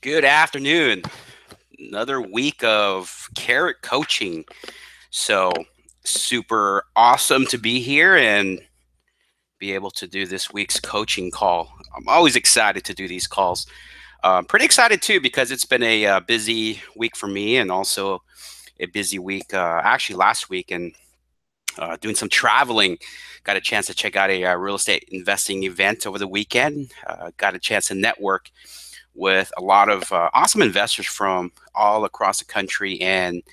Good afternoon. Another week of carrot coaching. So super awesome to be here and be able to do this week's coaching call. I'm always excited to do these calls. Pretty excited too because it's been a busy week for me and also a busy week actually last week and doing some traveling. Got a chance to check out a real estate investing event over the weekend. Got a chance to network with a lot of awesome investors from all across the country and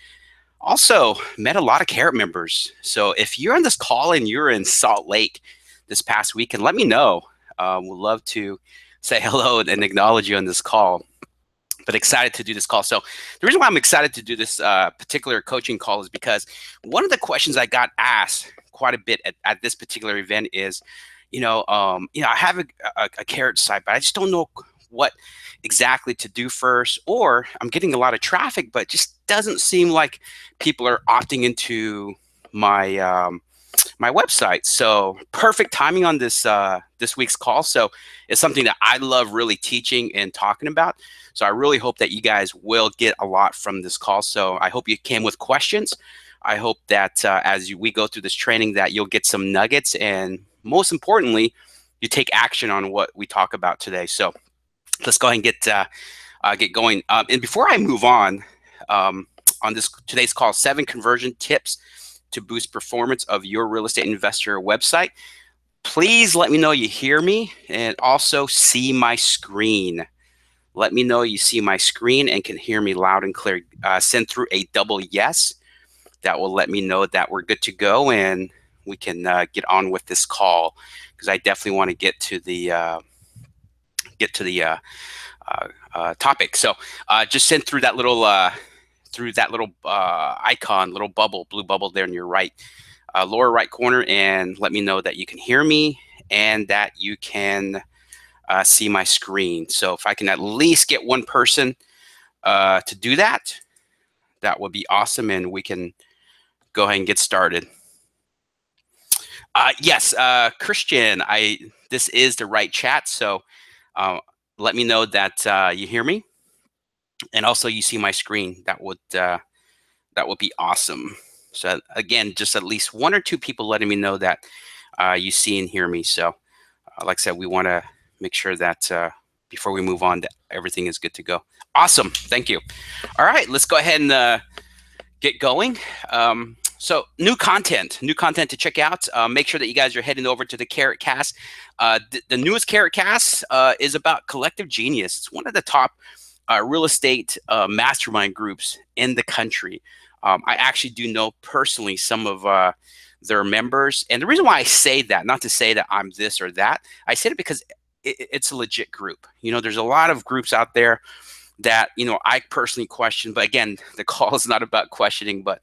also met a lot of Carrot members. So if you're on this call and you're in Salt Lake this past weekend, let me know. We'd love to say hello and acknowledge you on this call. But excited to do this call. So the reason why I'm excited to do this particular coaching call is because one of the questions I got asked quite a bit at this particular event is, I have a Carrot site, but I just don't know what exactly to do first, or I'm getting a lot of traffic, but just doesn't seem like people are opting into my my website. So perfect timing on this week's call. So it's something that I love really teaching and talking about. So I really hope that you guys will get a lot from this call. So I hope you came with questions. I hope that we go through this training that you'll get some nuggets, and most importantly, you take action on what we talk about today. So let's go ahead and get going. And before I move on this today's call, 7 conversion tips to boost performance of your real estate investor website. Please let me know you hear me and also see my screen. Let me know you see my screen and can hear me loud and clear. Send through a double yes. That will let me know that we're good to go and we can get on with this call, because I definitely want to get to the topic. So just send through that little icon, little bubble, blue bubble there in your lower right corner, and let me know that you can hear me and that you can see my screen. So if I can at least get one person to do that, that would be awesome, and we can go ahead and get started. Yes, Christian, this is the right chat. So let me know that you hear me, and also you see my screen. That would be awesome. So again, just at least 1 or 2 people letting me know that you see and hear me. So like I said, we want to make sure that before we move on, that everything is good to go. Awesome. Thank you. All right, let's go ahead and get going. So new content to check out. Make sure that you guys are heading over to the Carrot Cast. The newest Carrot Cast is about collective genius. It's one of the top real estate mastermind groups in the country. I actually do know personally some of their members. And the reason why I say that, not to say that I'm this or that, I say it because it's a legit group. There's a lot of groups out there that, I personally question. But again, the call is not about questioning, but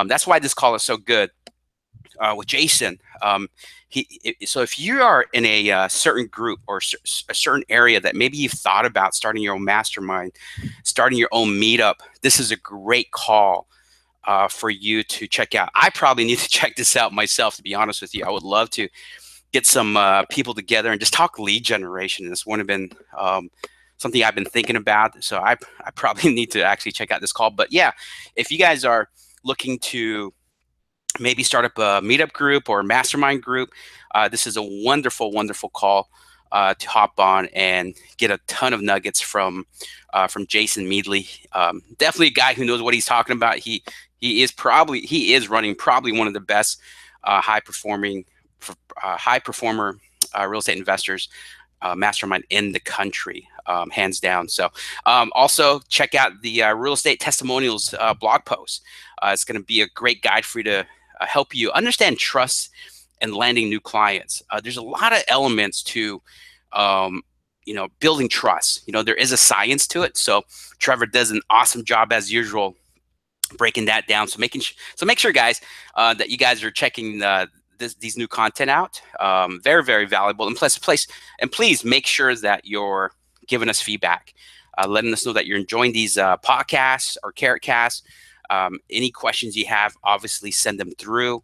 that's why this call is so good with Jason. So if you are in a certain group or a certain area that maybe you've thought about starting your own mastermind, starting your own meetup, this is a great call for you to check out. I probably need to check this out myself, to be honest with you. I would love to get some people together and just talk lead generation. This would have been something I've been thinking about. So I probably need to actually check out this call. But yeah, if you guys are looking to maybe start up a meetup group or a mastermind group, this is a wonderful, wonderful call to hop on and get a ton of nuggets from Jason Meadley. Definitely a guy who knows what he's talking about. He is running probably one of the best high performer real estate investors mastermind in the country, hands down. So also check out the real estate testimonials blog post. It's going to be a great guide for you to help you understand trust and landing new clients. There's a lot of elements to building trust. There is a science to it. So Trevor does an awesome job as usual breaking that down. So make sure, guys, that you guys are checking these new content out. Very, very valuable. And please make sure that you're giving us feedback, letting us know that you're enjoying these podcasts or Carrot Casts. Any questions you have, obviously send them through.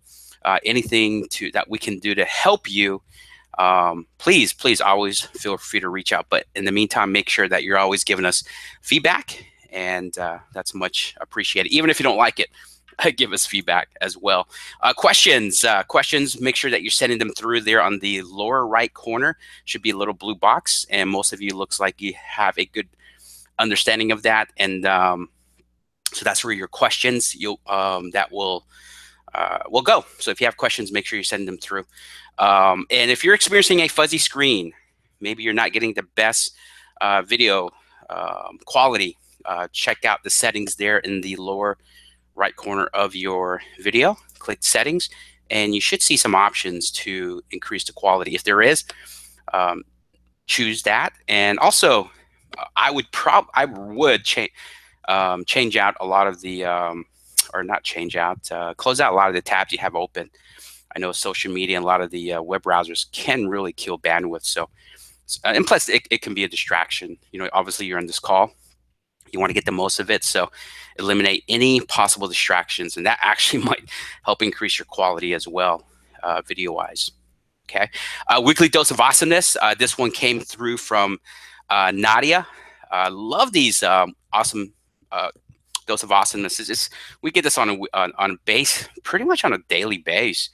Anything that we can do to help you Please always feel free to reach out. But in the meantime, make sure that you're always giving us feedback, and that's much appreciated. Even if you don't like it, give us feedback as well. Questions, make sure that you're sending them through there on the lower right corner. Should be a little blue box, and most of you looks like you have a good understanding of that. And so that's where your questions that will go. So if you have questions, make sure you send them through. And if you're experiencing a fuzzy screen, maybe you're not getting the best video quality, check out the settings there in the lower right corner of your video. Click settings, and you should see some options to increase the quality. If there is, choose that. And also, I would change out a lot of the, or not change out, close out a lot of the tabs you have open. I know social media and a lot of the web browsers can really kill bandwidth. So, and plus it can be a distraction. You know, obviously you're on this call, you want to get the most of it. So eliminate any possible distractions, and that actually might help increase your quality as well, video wise. Okay. Weekly dose of awesomeness. This one came through from Nadia. Love these awesome dose of awesomeness. We get this on a base, pretty much on a daily base.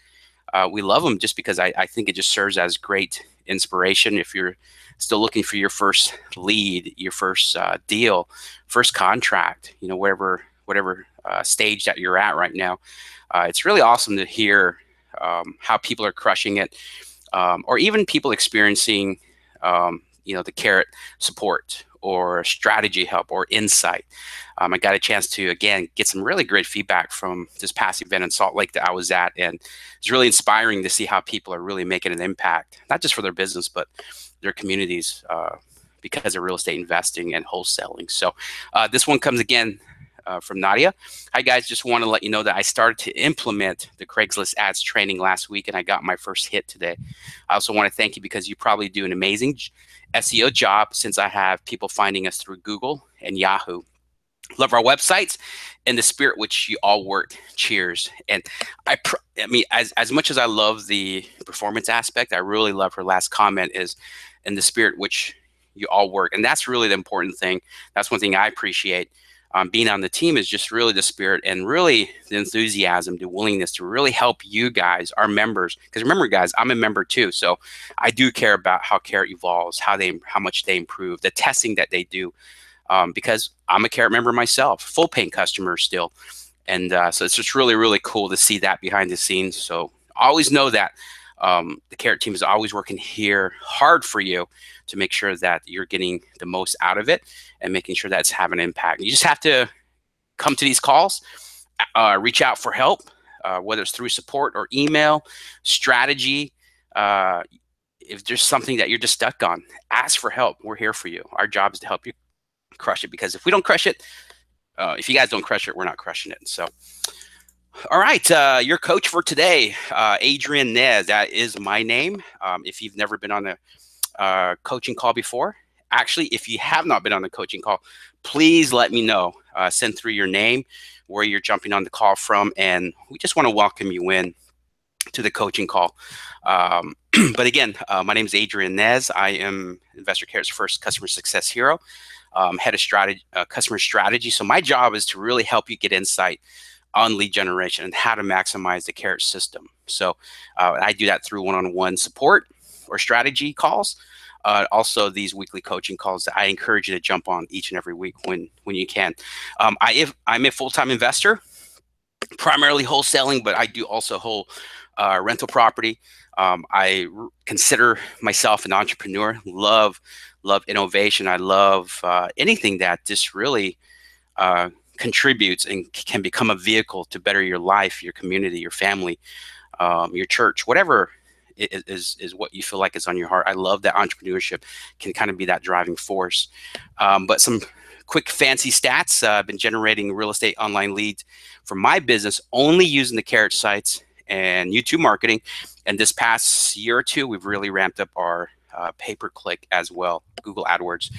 We love them just because I think it just serves as great inspiration if you're still looking for your first lead, your first deal, first contract, you know, whatever stage that you're at right now. It's really awesome to hear how people are crushing it, or even people experiencing, you know, the carrot support or strategy help or insight. I got a chance to, again, get some really great feedback from this past event in Salt Lake that I was at. And it's really inspiring to see how people are really making an impact, not just for their business, but their communities because of real estate investing and wholesaling. So this one comes again from Nadia. Hi, guys. Just want to let you know that I started to implement the Craigslist ads training last week, and I got my first hit today. I also want to thank you because you probably do an amazing SEO job since I have people finding us through Google and Yahoo. Love our websites and the spirit which you all work. Cheers. And I mean, as much as I love the performance aspect, I really love her last comment is in the spirit which you all work. And that's really the important thing. That's one thing I appreciate. Being on the team is just really the spirit and really the enthusiasm, the willingness to really help you guys, our members. Because remember, guys, I'm a member too, so I do care about how Carrot evolves, how much they improve, the testing that they do. Because I'm a Carrot member myself, full paying customer still, and so it's just really, really cool to see that behind the scenes. So always know that the Carrot team is always working here hard for you to make sure that you're getting the most out of it and making sure that it's having an impact. You just have to come to these calls, reach out for help, whether it's through support or email, strategy. If there's something that you're just stuck on, ask for help. We're here for you. Our job is to help you crush it, because if we don't crush it, if you guys don't crush it, we're not crushing it. So, all right, your coach for today, Adrian Nez. That is my name. If you've never been on a coaching call before, actually, if you have not been on a coaching call, please let me know. Send through your name, where you're jumping on the call from, and we just want to welcome you in to the coaching call. But again, my name is Adrian Nez. I am Investor Carrot's first customer success hero, head of strategy, customer strategy. So my job is to really help you get insight on lead generation and how to maximize the Carrot system. So I do that through one-on-one support or strategy calls. Also, these weekly coaching calls that I encourage you to jump on each and every week when you can. I'm a full-time investor, primarily wholesaling, but I do also hold rental property. I consider myself an entrepreneur. Love innovation. I love anything that just really contributes and can become a vehicle to better your life, your community, your family, your church, whatever is what you feel like is on your heart. I love that entrepreneurship can kind of be that driving force. But some quick fancy stats. I've been generating real estate online leads for my business only using the Carrot sites and YouTube marketing. And this past year or two, we've really ramped up our pay-per-click as well, Google AdWords.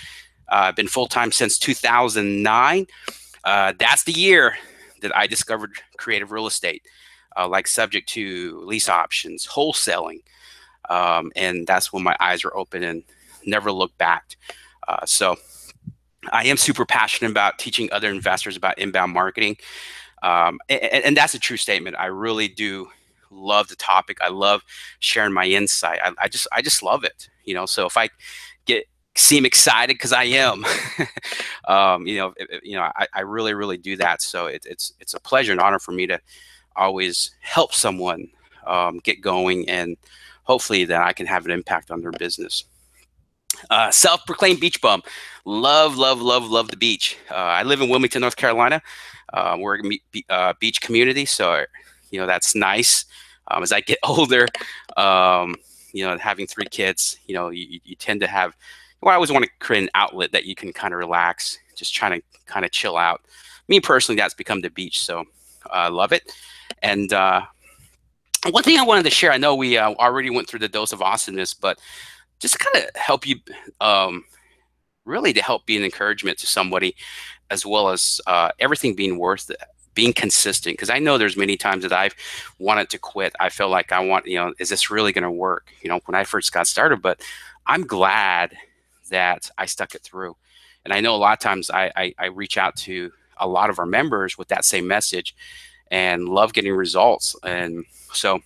I've been full-time since 2009. That's the year that I discovered creative real estate, like subject to lease options, wholesaling, And that's when my eyes were open and never looked back. So I am super passionate about teaching other investors about inbound marketing. And that's a true statement. I really do love the topic. I love sharing my insight. I just love it. So if I seem excited, because I am, I really, really do that. So it's a pleasure and honor for me to always help someone get going, and hopefully that I can have an impact on their business. Self-proclaimed beach bum. Love, love, love, love the beach. I live in Wilmington, North Carolina. We're a beach community, so that's nice. As I get older, having 3 kids, you tend to have. Well, I always want to create an outlet that you can kind of relax, just trying to kind of chill out. Me personally, that's become the beach, so I love it. And one thing I wanted to share, I know we already went through the dose of awesomeness, but just kind of help you, really to help be an encouragement to somebody, as well as everything being worth it, being consistent. Because I know there's many times that I've wanted to quit. I feel like is this really going to work? When I first got started, but I'm glad that I stuck it through. And I know a lot of times I reach out to a lot of our members with that same message and love getting results. And so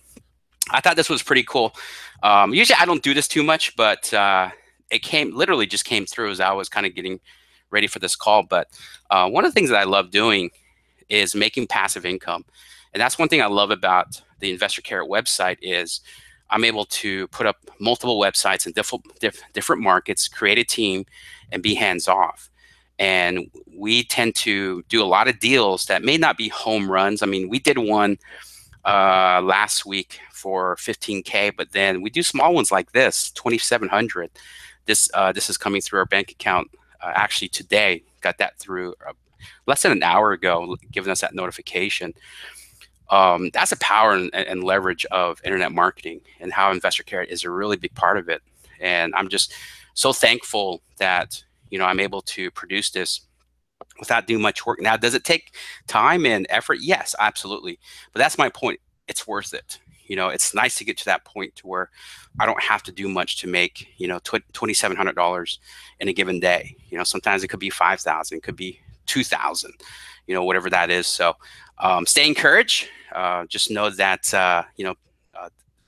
I thought this was pretty cool. Usually I don't do this too much, but it literally just came through as I was kind of getting ready for this call. But one of the things that I love doing is making passive income. And that's one thing I love about the Investor Carrot website is I'm able to put up multiple websites in different markets, create a team, and be hands-off. And we tend to do a lot of deals that may not be home runs. I mean, we did one last week for 15K, but then we do small ones like this, 2,700. This is coming through our bank account actually today. Got that through less than an hour ago, giving us that notification. That's the power and leverage of internet marketing, and how Investor Carrot is a really big part of it. And I'm just so thankful that I'm able to produce this without doing much work. Now, does it take time and effort? Yes, absolutely. But that's my point. It's worth it. It's nice to get to that point to where I don't have to do much to make, $2,700 in a given day. Sometimes it could be 5,000, it could be 2,000, whatever that is. So stay encouraged. Just know that,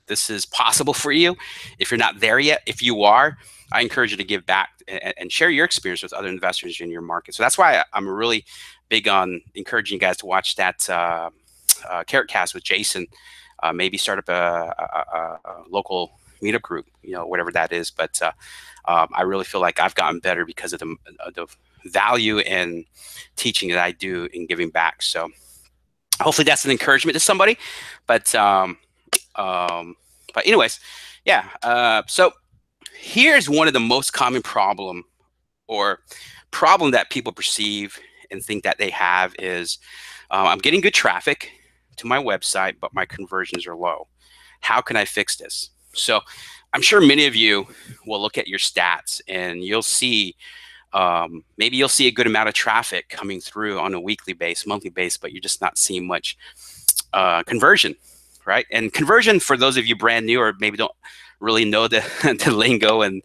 this is possible for you. If you're not there yet, if you are, I encourage you to give back and share your experience with other investors in your market. So that's why I'm really big on encouraging you guys to watch that Carrot Cast with Jason. Maybe start up a local meetup group, whatever that is. But I really feel like I've gotten better because of the value and teaching that I do in giving back. So hopefully that's an encouragement to somebody. But anyways, yeah. So here's one of the most common problem that people perceive and think that they have is I'm getting good traffic to my website, but my conversions are low. How can I fix this? So I'm sure many of you will look at your stats and you'll see maybe you'll see a good amount of traffic coming through on a weekly base, monthly base, but you're just not seeing much conversion, right? And conversion, for those of you brand new or maybe don't really know the, the lingo and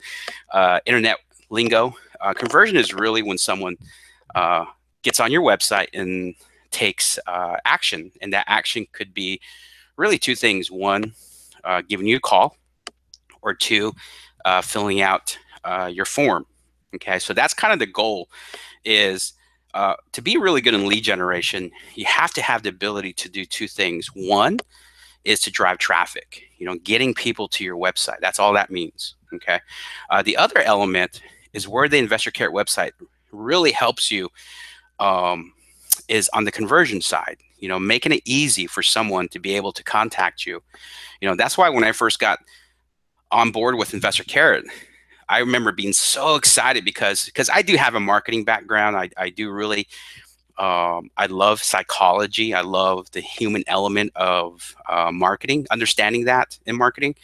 internet lingo, conversion is really when someone gets on your website and takes action. And that action could be really 2 things. 1, giving you a call, or 2, filling out your form. Okay, so that's kind of the goal, is to be really good in lead generation, you have to have the ability to do 2 things. 1 is to drive traffic, getting people to your website. That's all that means, okay? The other element is where the Investor Carrot website really helps you is on the conversion side, making it easy for someone to be able to contact you. That's why when I first got on board with Investor Carrot, I remember being so excited because I do have a marketing background. I do really, I love psychology. I love the human element of marketing, understanding that in marketing,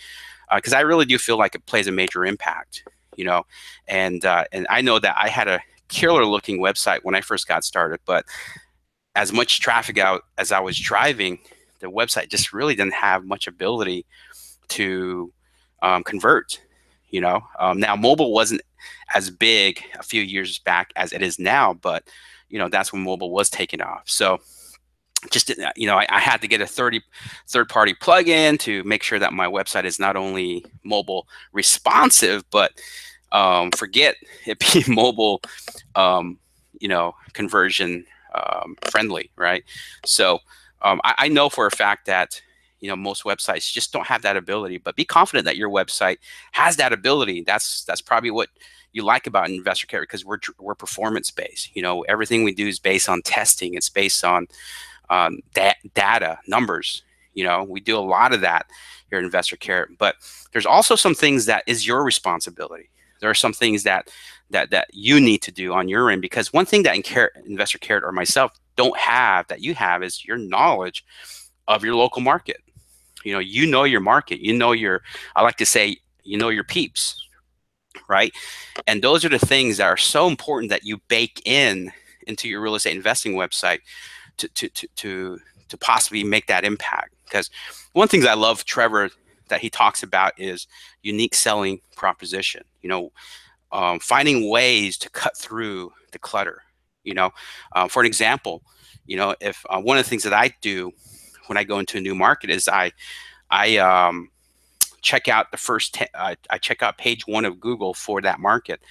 because I really do feel like it plays a major impact, and I know that I had a killer looking website when I first got started, but as much traffic out as I was driving, the website just really didn't have much ability to convert. Now mobile wasn't as big a few years back as it is now, but that's when mobile was taking off. So just I had to get a third-party plugin to make sure that my website is not only mobile responsive, but forget it being mobile, conversion friendly, right? So I know for a fact that most websites just don't have that ability, but be confident that your website has that ability. That's probably what you like about Investor Carrot, because we're performance based. Everything we do is based on testing. It's based on data, numbers. We do a lot of that here at Investor Carrot, but there's also some things that is your responsibility. There are some things that you need to do on your end, because one thing that Investor Carrot or myself don't have that you have is your knowledge of your local market. Your market. I like to say, your peeps, right? And those are the things that are so important that you bake into your real estate investing website to possibly make that impact. Because one of the things I love, Trevor, that he talks about is unique selling proposition. Finding ways to cut through the clutter. For an example, if one of the things that I do when I go into a new market is I check out I check out page 1 of Google for that market.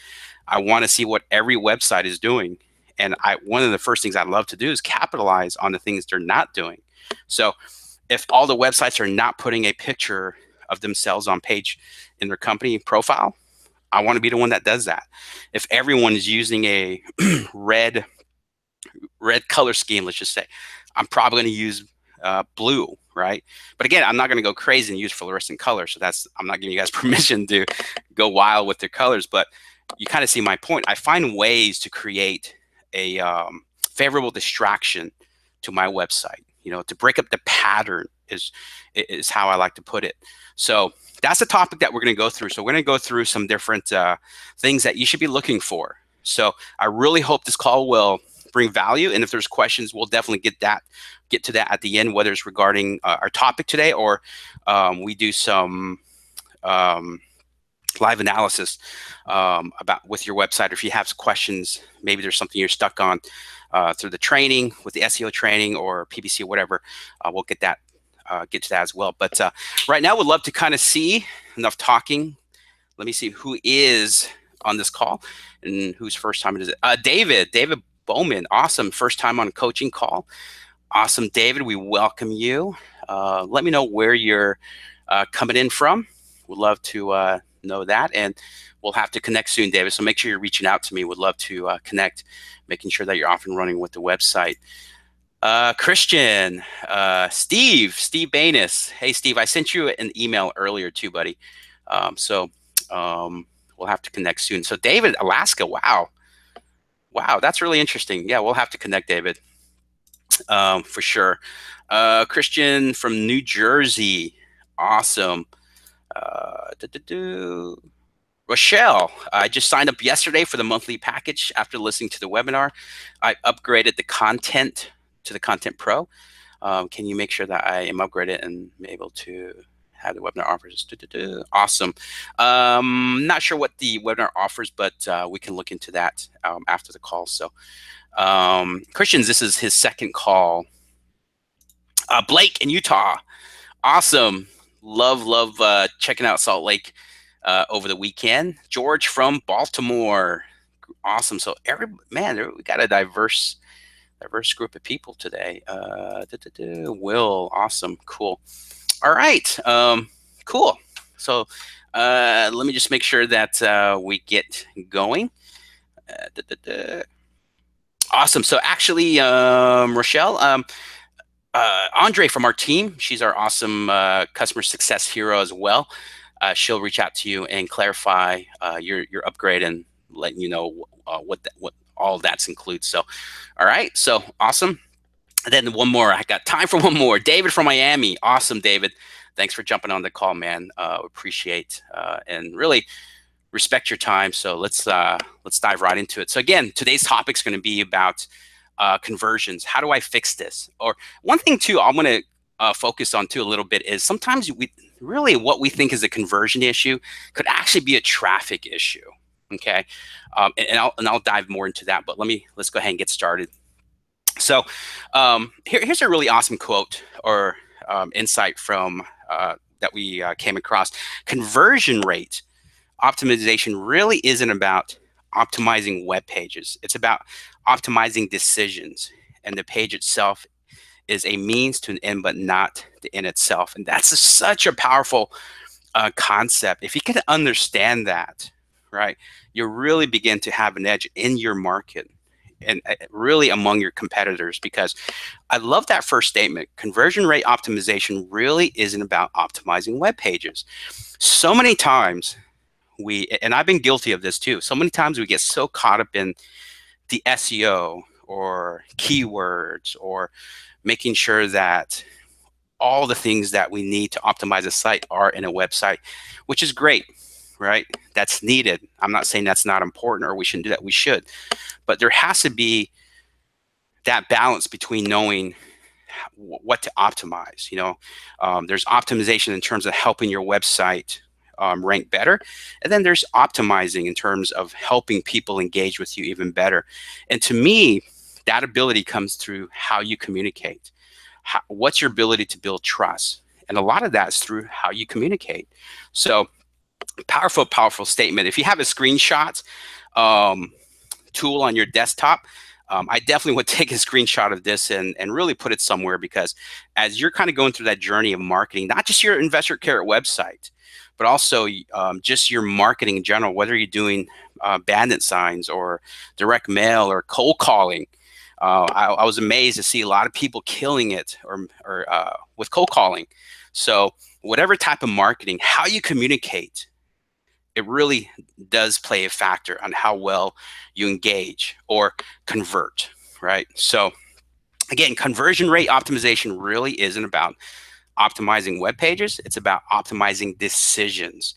I want to see what every website is doing. And one of the first things I love to do is capitalize on the things they're not doing. So if all the websites are not putting a picture of themselves on page in their company profile, I want to be the one that does that. If everyone is using a red color scheme, let's just say, I'm probably going to use blue, right? But again, I'm not going to go crazy and use fluorescent colors. So I'm not giving you guys permission to go wild with their colors, but you kind of see my point. I find ways to create a favorable distraction to my website, to break up the pattern is how I like to put it. So that's a topic that we're going to go through. So we're going to go through some different things that you should be looking for. So I really hope this call will bring value. And if there's questions, we'll definitely get to that at the end, whether it's regarding our topic today or we do some live analysis with your website. If you have questions, maybe there's something you're stuck on through the training, with the SEO training or PPC or whatever, we'll get to that as well. But right now, we'd love to kind of see enough talking. Let me see who is on this call and whose first time it is. David Bowman, awesome, first time on a coaching call. Awesome, David, we welcome you. Let me know where you're coming in from. We'd love to know that, and we'll have to connect soon, David. So make sure you're reaching out to me. Would love to connect, making sure that you're off and running with the website. Christian, Steve Banis. Hey, Steve, I sent you an email earlier too, buddy. So we'll have to connect soon. So David, Alaska, wow, that's really interesting. Yeah, we'll have to connect, David, for sure. Christian from New Jersey, awesome. Rochelle, I just signed up yesterday for the monthly package after listening to the webinar. I upgraded the content to the Content Pro. Can you make sure that I am upgraded and able to have the webinar offers? Awesome. Not sure what the webinar offers, but we can look into that after the call. So Christians, this is his second call. Blake in Utah, awesome. Love checking out Salt Lake over the weekend. George from Baltimore, awesome. So we got a diverse group of people today. Will, awesome, cool. All right, cool. So let me just make sure that we get going. Awesome. So actually, Rochelle, Andre from our team, she's our awesome customer success hero as well. She'll reach out to you and clarify your upgrade and letting you know what all that's includes. So, all right, so awesome. And then one more, I got time for one more. David from Miami, awesome, David. Thanks for jumping on the call, man. Appreciate and really respect your time. So let's dive right into it. So again, today's topic is going to be about conversions. How do I fix this? Or one thing too, I'm going to focus on too a little bit is sometimes really what we think is a conversion issue could actually be a traffic issue. Okay, and I'll dive more into that. But let's go ahead and get started. So here's a really awesome quote or insight from that we came across. Conversion rate optimization really isn't about optimizing web pages. It's about optimizing decisions, and the page itself is a means to an end, but not the end itself. And that's such a powerful concept. If you can understand that, right, you'll really begin to have an edge in your market and really among your competitors, because I love that first statement. Conversion rate optimization really isn't about optimizing web pages. So many times and I've been guilty of this too. So many times we get so caught up in the SEO or keywords or making sure that all the things that we need to optimize a site are in a website, which is great, right? That's needed. I'm not saying that's not important or we shouldn't do that. We should. But there has to be that balance between knowing what to optimize. There's optimization in terms of helping your website rank better. And then there's optimizing in terms of helping people engage with you even better. And to me, that ability comes through how you communicate. What's your ability to build trust? And a lot of that is through how you communicate. So powerful, powerful statement. If you have a screenshot tool on your desktop, I definitely would take a screenshot of this and really put it somewhere, because as you're kind of going through that journey of marketing, not just your Investor Carrot website, but also just your marketing in general, whether you're doing bandit signs or direct mail or cold calling. I was amazed to see a lot of people killing it or with cold calling. So whatever type of marketing, how you communicate, it really does play a factor on how well you engage or convert, right? So again, conversion rate optimization really isn't about optimizing web pages. It's about optimizing decisions.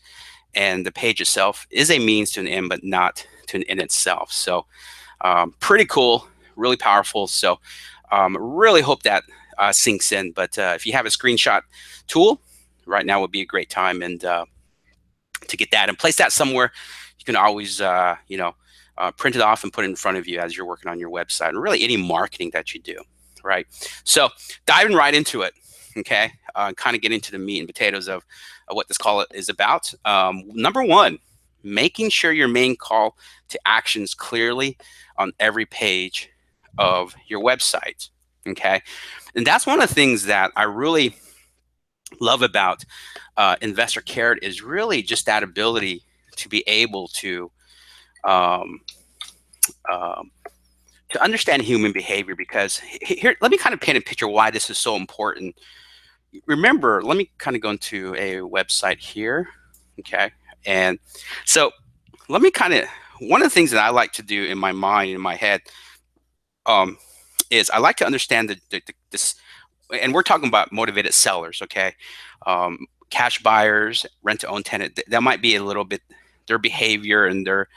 And the page itself is a means to an end, but not to an end itself. So pretty cool, really powerful. So really hope that sinks in. But if you have a screenshot tool, right now would be a great time and to get that and place that somewhere. You can always, print it off and put it in front of you as you're working on your website, and really any marketing that you do, right? So diving right into it, okay, kind of getting to the meat and potatoes of what this call is about. Number one, making sure your main call to action is clearly on every page of your website, okay? And that's one of the things that I really love about Investor Carrot, is really just that ability to be able to understand human behavior. Because here, let me kind of paint a picture why this is so important. Remember, let me kind of go into a website here, okay? And so let me one of the things that I like to do in my mind, in my head, is I like to understand this, and we're talking about motivated sellers, okay? Cash buyers, rent-to-own tenant, that might be a little bit, their behavior and their,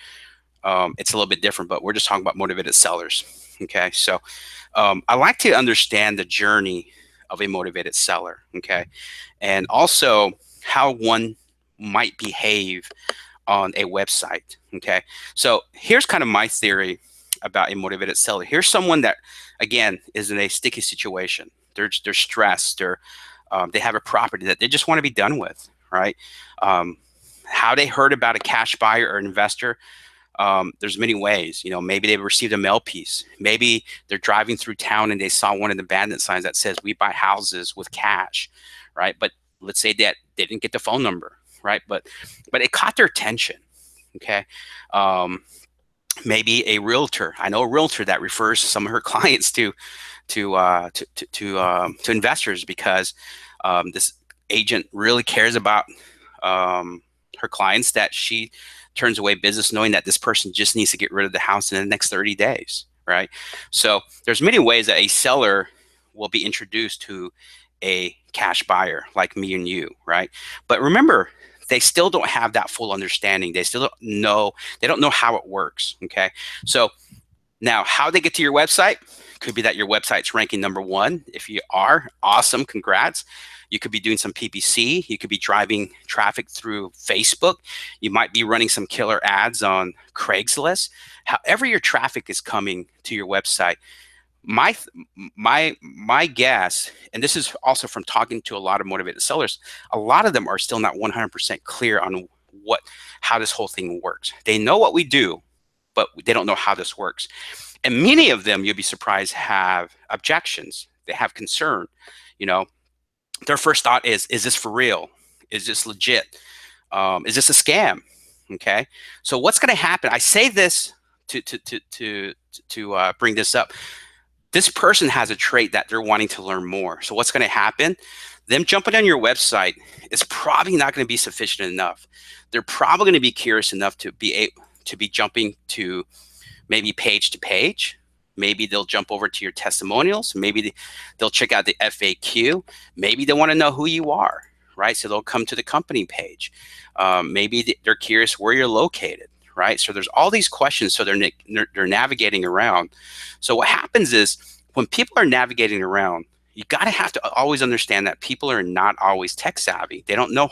it's a little bit different, but we're just talking about motivated sellers, okay? So I like to understand the journey of a motivated seller, okay? And also how one might behave on a website, okay? So here's kind of my theory about a motivated seller. Here's someone that, again, is in a sticky situation. They're stressed, or they have a property that they just want to be done with, right? How they heard about a cash buyer or investor, there's many ways. Maybe they received a mail piece. Maybe they're driving through town and they saw one of the bandit signs that says, "We buy houses with cash," right? But let's say that they didn't get the phone number, right? But it caught their attention, okay? Maybe a realtor. I know a realtor that refers some of her clients to investors, because this agent really cares about her clients, that she turns away business knowing that this person just needs to get rid of the house in the next 30 days, right? So there's many ways that a seller will be introduced to a cash buyer like me and you, right? But remember, they still don't have that full understanding. They still don't know how it works, okay? So Now, how they get to your website could be that your website's ranking #1. If you are, awesome, congrats. You could be doing some PPC. You could be driving traffic through Facebook. You might be running some killer ads on Craigslist. However your traffic is coming to your website, my guess, and this is also from talking to a lot of motivated sellers, a lot of them are still not 100% clear on how this whole thing works. They know what we do, but they don't know how this works. And many of them, you'll be surprised, have objections. They have concern. You know, their first thought is this for real? Is this legit? Is this a scam? Okay. So what's going to happen? I say this to bring this up. This person has a trait that they're wanting to learn more. So what's going to happen? Them jumping on your website is probably not going to be sufficient enough. They're probably going to be curious enough to be jumping to maybe page to page. Maybe they'll jump over to your testimonials. Maybe they'll check out the FAQ. Maybe they want to know who you are, right? So they'll come to the company page. Maybe they're curious where you're located, right? So there's all these questions. So they're navigating around. So what happens is when people are navigating around, you have to always understand that people are not always tech savvy. They don't know.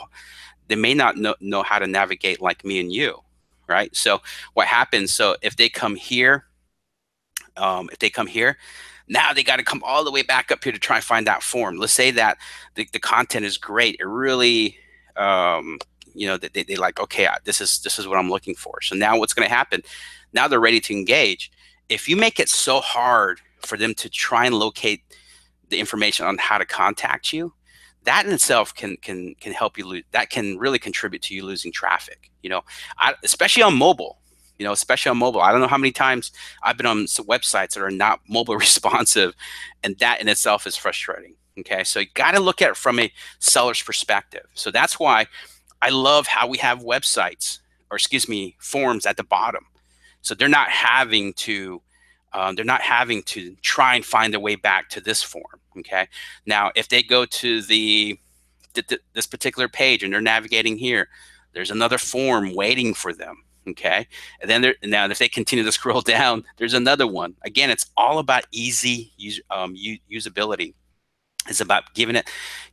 They may not know how to navigate like me and you, right? So what happens? So if they come here, now they got to come all the way back up here to try and find that form. Let's say that the content is great. It really, they like, okay, this is what I'm looking for. So now what's going to happen? Now they're ready to engage. If you make it so hard for them to try and locate the information on how to contact you, that in itself can help you lose. That can really contribute to you losing traffic. Especially on mobile. Especially on mobile. I don't know how many times I've been on some websites that are not mobile responsive, and that in itself is frustrating. Okay, so you got to look at it from a seller's perspective. So that's why I love how we have websites, or excuse me, forms at the bottom. So they're not having to try and find their way back to this form. Okay, now if they go to this particular page and they're navigating here, there's another form waiting for them. Okay, and then now if they continue to scroll down, there's another one. Again, it's all about easy usability. It's about giving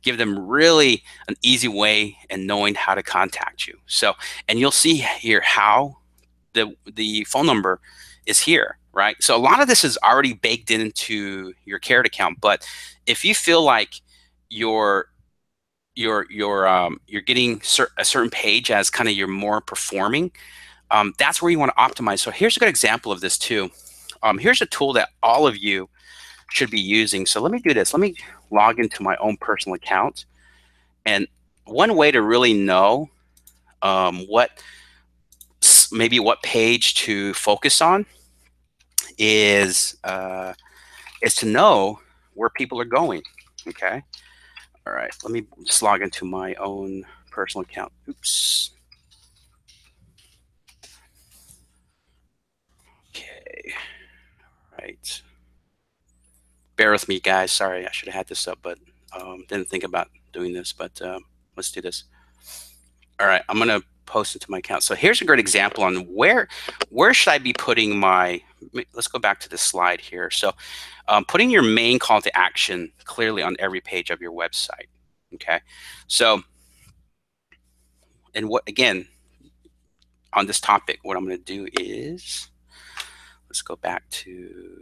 them really an easy way and knowing how to contact you. So, and you'll see here how the phone number is here, right? So a lot of this is already baked into your Carrot account. But if you feel like you're getting a certain page as kind of your more performing, that's where you want to optimize. So here's a good example of this too. Here's a tool that all of you should be using. So let me do this. Let me log into my own personal account. And one way to really know maybe what page to focus on is to know where people are going. Okay. All right. Let me just log into my own personal account. Oops. Okay. Right. Bear with me, guys. Sorry, I should have had this up, but didn't think about doing this. But let's do this. All right. I'm gonna post it to my account. So here's a great example on where should I be putting my. Let's go back to this slide here. So putting your main call to action clearly on every page of your website. Okay. So, and what again on this topic, what I'm going to do is let's go back to.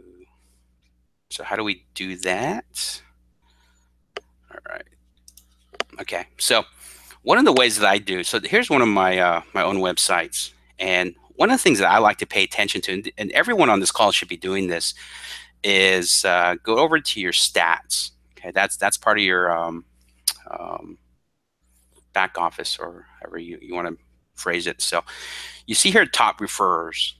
So how do we do that? All right. Okay. So one of the ways that I do. So here's one of my my own websites, and one of the things that I like to pay attention to, and everyone on this call should be doing this, is go over to your stats. Okay, that's part of your back office, or however you want to phrase it. So you see here top refers,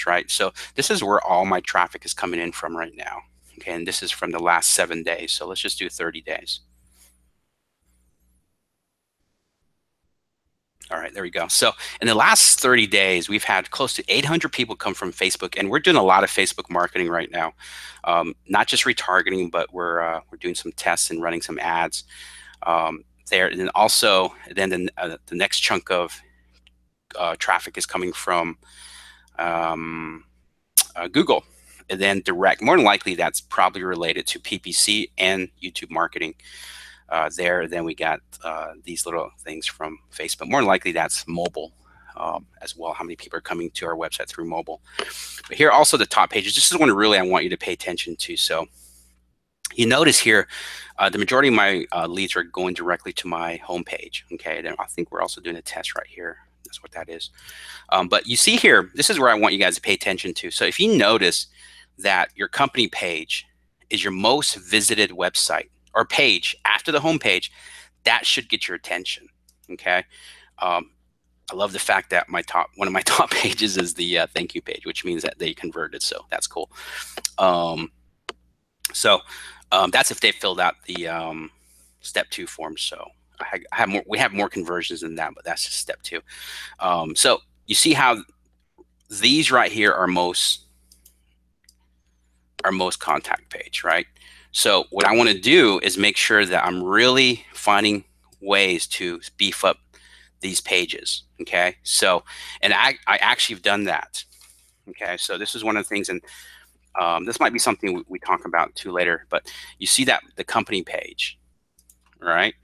right? So this is where all my traffic is coming in from right now. Okay, and this is from the last 7 days. So let's just do 30 days. All right, there we go. So in the last 30 days, we've had close to 800 people come from Facebook, and we're doing a lot of Facebook marketing right now. Not just retargeting, but we're doing some tests and running some ads there. And then also, then the next chunk of traffic is coming from Google, and then direct. More than likely, that's probably related to PPC and YouTube marketing. There, then we got these little things from Facebook. More than likely, that's mobile as well. How many people are coming to our website through mobile? But here, also the top pages. This is one really I want you to pay attention to. So you notice here, the majority of my leads are going directly to my homepage. Okay, then I think we're also doing a test right here. That's what that is. But you see here, this is where I want you guys to pay attention to. So if you notice that your company page is your most visited website or page after the homepage, that should get your attention. Okay. I love the fact that one of my top pages is the thank you page, which means that they converted. So that's cool. That's if they filled out the step 2 form. So we have more conversions than that, but that's just step 2. So you see how these right here are most contact page, right? So what I want to do is make sure that I'm really finding ways to beef up these pages. Okay. So, and I actually have done that. Okay. So this is one of the things, and this might be something we talk about too later, but you see that the company page, right,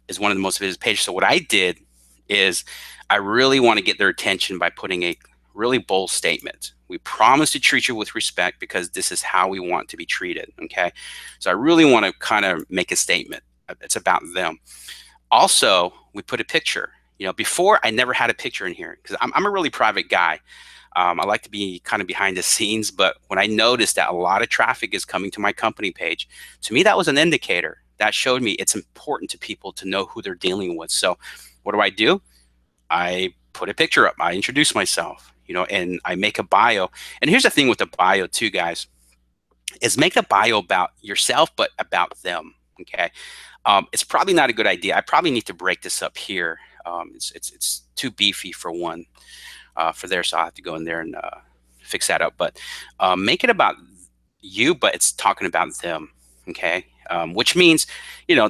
is one of the most visited pages. So what I did is I really want to get their attention by putting a really bold statement. We promise to treat you with respect because this is how we want to be treated. Okay. So I really want to kind of make a statement. It's about them. Also, we put a picture. Before I never had a picture in here because I'm a really private guy. I like to be kind of behind the scenes, but when I noticed that a lot of traffic is coming to my company page, to me, that was an indicator. That showed me it's important to people to know who they're dealing with. So what do? I put a picture up. I introduce myself, and I make a bio. And here's the thing with the bio too, guys, is make a bio about yourself, but about them, okay? It's probably not a good idea. I probably need to break this up here. It's too beefy for one. For there, so I'll have to go in there and fix that up. But make it about you, but it's talking about them, okay? Which means,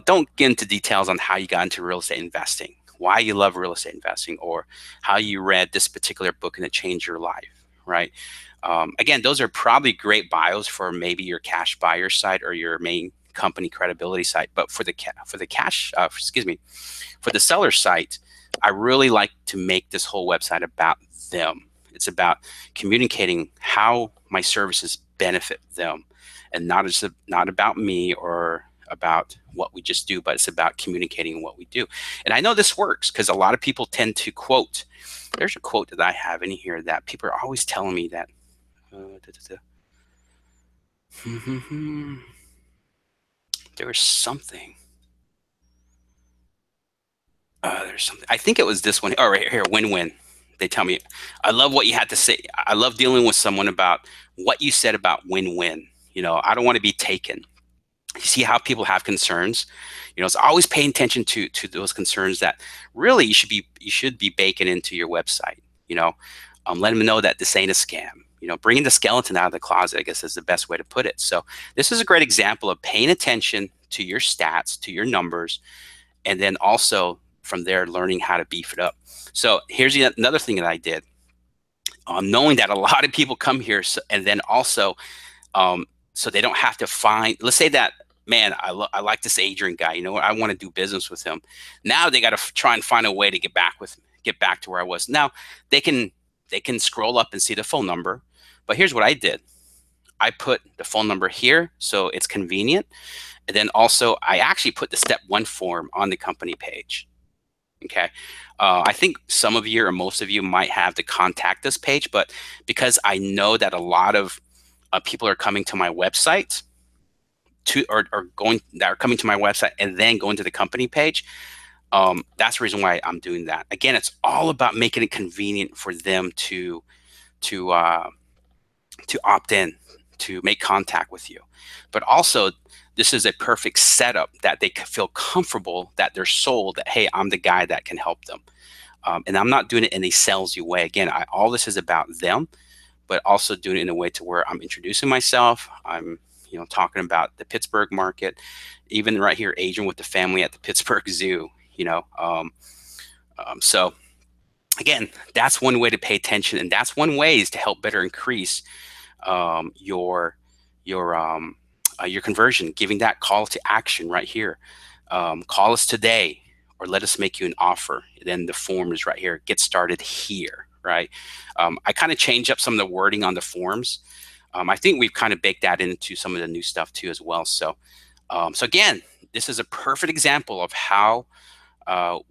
don't get into details on how you got into real estate investing, why you love real estate investing, or how you read this particular book and it changed your life, right? Again, those are probably great bios for maybe your cash buyer site or your main company credibility site. But for the seller site, I really like to make this whole website about them. It's about communicating how my services benefit them, and not about me or about what we just do, but it's about communicating what we do. And I know this works because a lot of people tend to quote. There's a quote that I have in here that people are always telling me that. There was something. There's something. I think it was this one. Oh, right here, win-win. They tell me, I love what you had to say. I love dealing with someone about what you said about win-win. I don't want to be taken. You see how people have concerns. It's always paying attention to those concerns that really you should be baking into your website. Let them know that this ain't a scam. Bringing the skeleton out of the closet, I guess, is the best way to put it. So this is a great example of paying attention to your stats, to your numbers, and then also from there learning how to beef it up. So here's another thing that I did. Knowing that a lot of people come here, and then also so they don't have to find, let's say that, man, I like this Adrian guy. I want to do business with him. Now they got to try and find a way to get back to where I was. Now they can scroll up and see the phone number. But here's what I did. I put the phone number here so it's convenient. And then also I actually put the step 1 form on the company page. Okay. I think some of you or most of you might have the contact us page, but because I know that a lot of people are coming to my website that are coming to my website and then going to the company page, that's the reason why I'm doing that. Again, it's all about making it convenient for them to opt in, to make contact with you. But also, this is a perfect setup that they feel comfortable that they're sold that, hey, I'm the guy that can help them. And I'm not doing it in a salesy way. Again, all this is about them, but also doing it in a way to where I'm introducing myself. I'm talking about the Pittsburgh market, even right here, Adrian with the family at the Pittsburgh Zoo. So again, that's one way to pay attention, and that's one way is to help better increase your your conversion, giving that call to action right here. Call us today, or let us make you an offer. Then the form is right here. Get started here, right? I kind of change up some of the wording on the forms. I think we've kind of baked that into some of the new stuff too as well. So again, this is a perfect example of how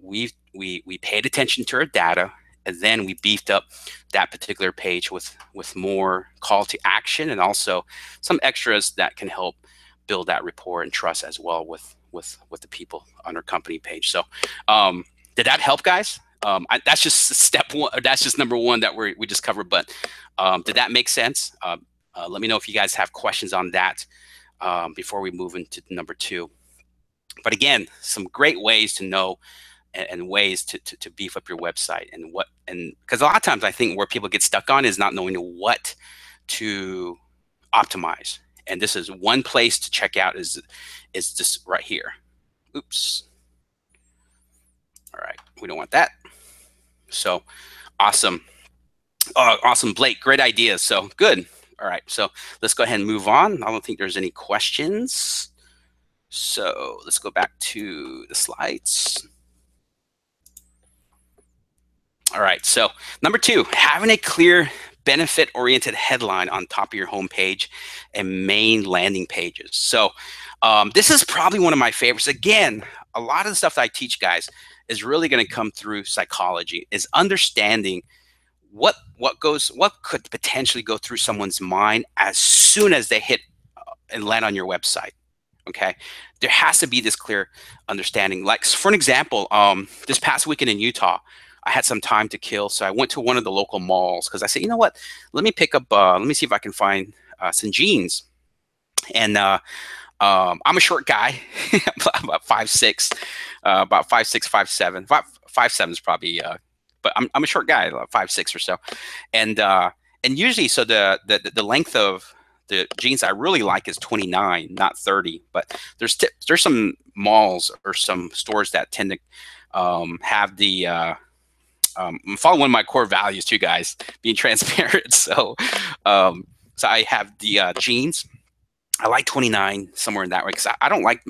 we paid attention to our data, and then we beefed up that particular page with more call to action, and also some extras that can help build that rapport and trust as well with the people on our company page. So did that help, guys? That's just step one. That's just number one that we just covered. But did that make sense? Let me know if you guys have questions on that before we move into number two. But again, some great ways to know and ways to beef up your website, and because a lot of times I think where people get stuck on is not knowing what to optimize. And this is one place to check out is this right here. Oops. All right, we don't want that. So awesome. Awesome, Blake, great ideas. So good. All right, so let's go ahead and move on. I don't think there's any questions. So let's go back to the slides. All right, so number two, having a clear benefit-oriented headline on top of your homepage and main landing pages. So this is probably one of my favorites. Again, a lot of the stuff that I teach guys is really going to come through psychology, is understanding what could potentially go through someone's mind as soon as they hit and land on your website. Okay, there has to be this clear understanding. Like for an example, this past weekend in Utah, I had some time to kill, so I went to one of the local malls because I said, you know what, let me pick up, let me see if I can find some jeans. And I'm a short guy, about 5'6", about 5'6", 5'7", 5'7" is probably, but I'm a short guy, about 5'6" or so, and usually, so the length of the jeans I really like is 29, not 30. But there's some malls or some stores that tend to have the follow one of my core values too, guys, being transparent. So so I have the jeans. I like 29, somewhere in that way, because I don't like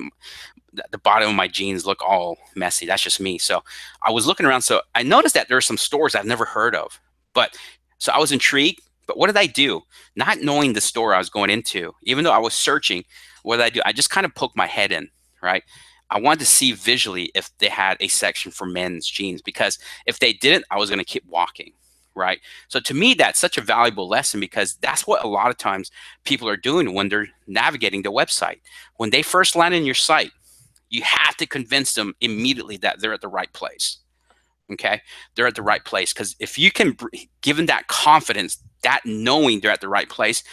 the bottom of my jeans look all messy. That's just me. So I was looking around. So I noticed that there are some stores I've never heard of. But so I was intrigued. But what did I do? Not knowing the store I was going into, even though I was searching, what did I do? I just kind of poked my head in, right? I wanted to see visually if they had a section for men's jeans, because if they didn't, I was going to keep walking, right? So to me, that's such a valuable lesson, because that's what a lot of times people are doing when they're navigating the website. When they first land in your site, you have to convince them immediately that they're at the right place. Okay, they're at the right place, because if you can give them that confidence, that knowing they're at the right place,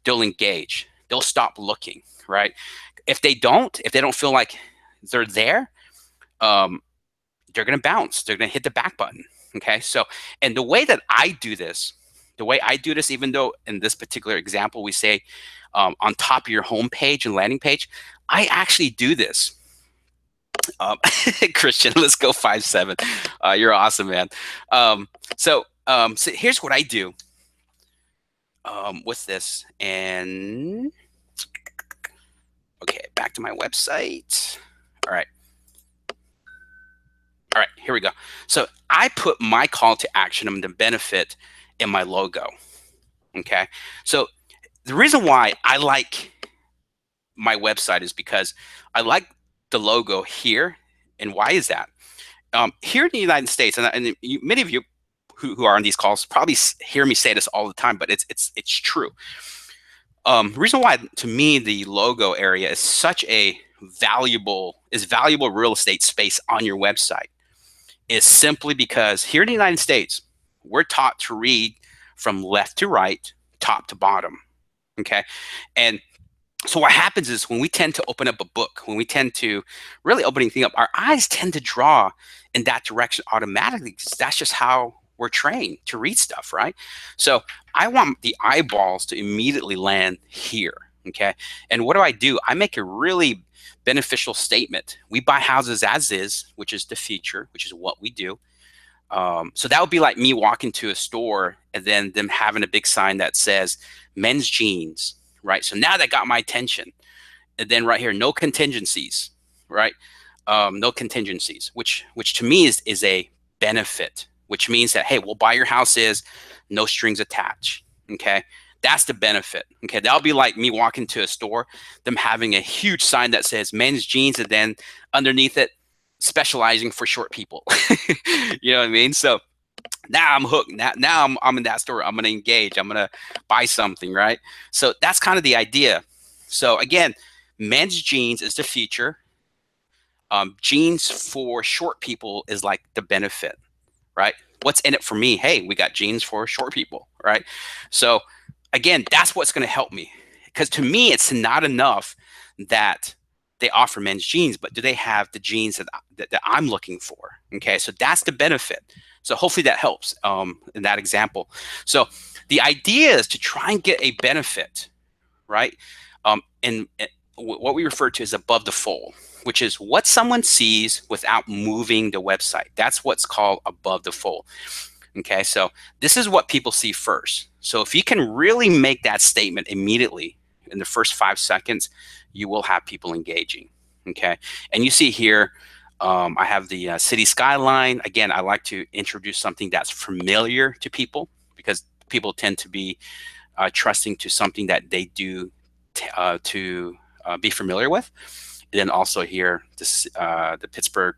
they'll engage. They'll stop looking, right? If they don't feel like they're there, they're going to bounce. They're going to hit the back button. Okay, so, and the way that I do this, even though in this particular example we say on top of your home page and landing page, I actually do this. Christian, let's go 5'7". You're awesome, man. So here's what I do with this. And okay, back to my website. All right, here we go. So I put my call to action and the benefit in my logo. Okay, so the reason why I like my website is because I like the logo here. And why is that? Here in the United States, and many of you who are on these calls probably hear me say this all the time, but it's true. The reason why, to me, the logo area is such a valuable real estate space on your website is simply because here in the United States, we're taught to read from left to right, top to bottom. Okay, and so what happens is when we tend to open up a book, when we tend to really open anything up, our eyes tend to draw in that direction automatically, because that's just how we're trained to read stuff, right? So I want the eyeballs to immediately land here, okay? And what do? I make a really beneficial statement. We buy houses as is, which is the feature, which is what we do. So that would be like me walking to a store and then them having a big sign that says men's jeans, right? So now that got my attention. And then right here, no contingencies, right? No contingencies, which to me is a benefit, which means that, hey, we'll buy your houses, no strings attached. Okay. That's the benefit. Okay. That'll be like me walking to a store, them having a huge sign that says men's jeans, and then underneath it, specializing for short people. You know what I mean? So now I'm hooked. Now I'm in that store. I'm going to engage. I'm going to buy something, right? So that's kind of the idea. So again, men's jeans is the future. Jeans for short people is like the benefit, right? What's in it for me? Hey, we got jeans for short people, right? So again, that's what's going to help me, because to me, it's not enough that they offer men's jeans, but do they have the jeans that I'm looking for? Okay, so that's the benefit. So hopefully that helps in that example. So the idea is to try and get a benefit, right? And what we refer to as above the fold, which is what someone sees without moving the website. That's what's called above the fold. Okay, so this is what people see first. So if you can really make that statement immediately in the first 5 seconds, you will have people engaging. Okay, and you see here, I have the city skyline. Again, I like to introduce something that's familiar to people, because people tend to be trusting to something that they do to be familiar with. And then also here, this the Pittsburgh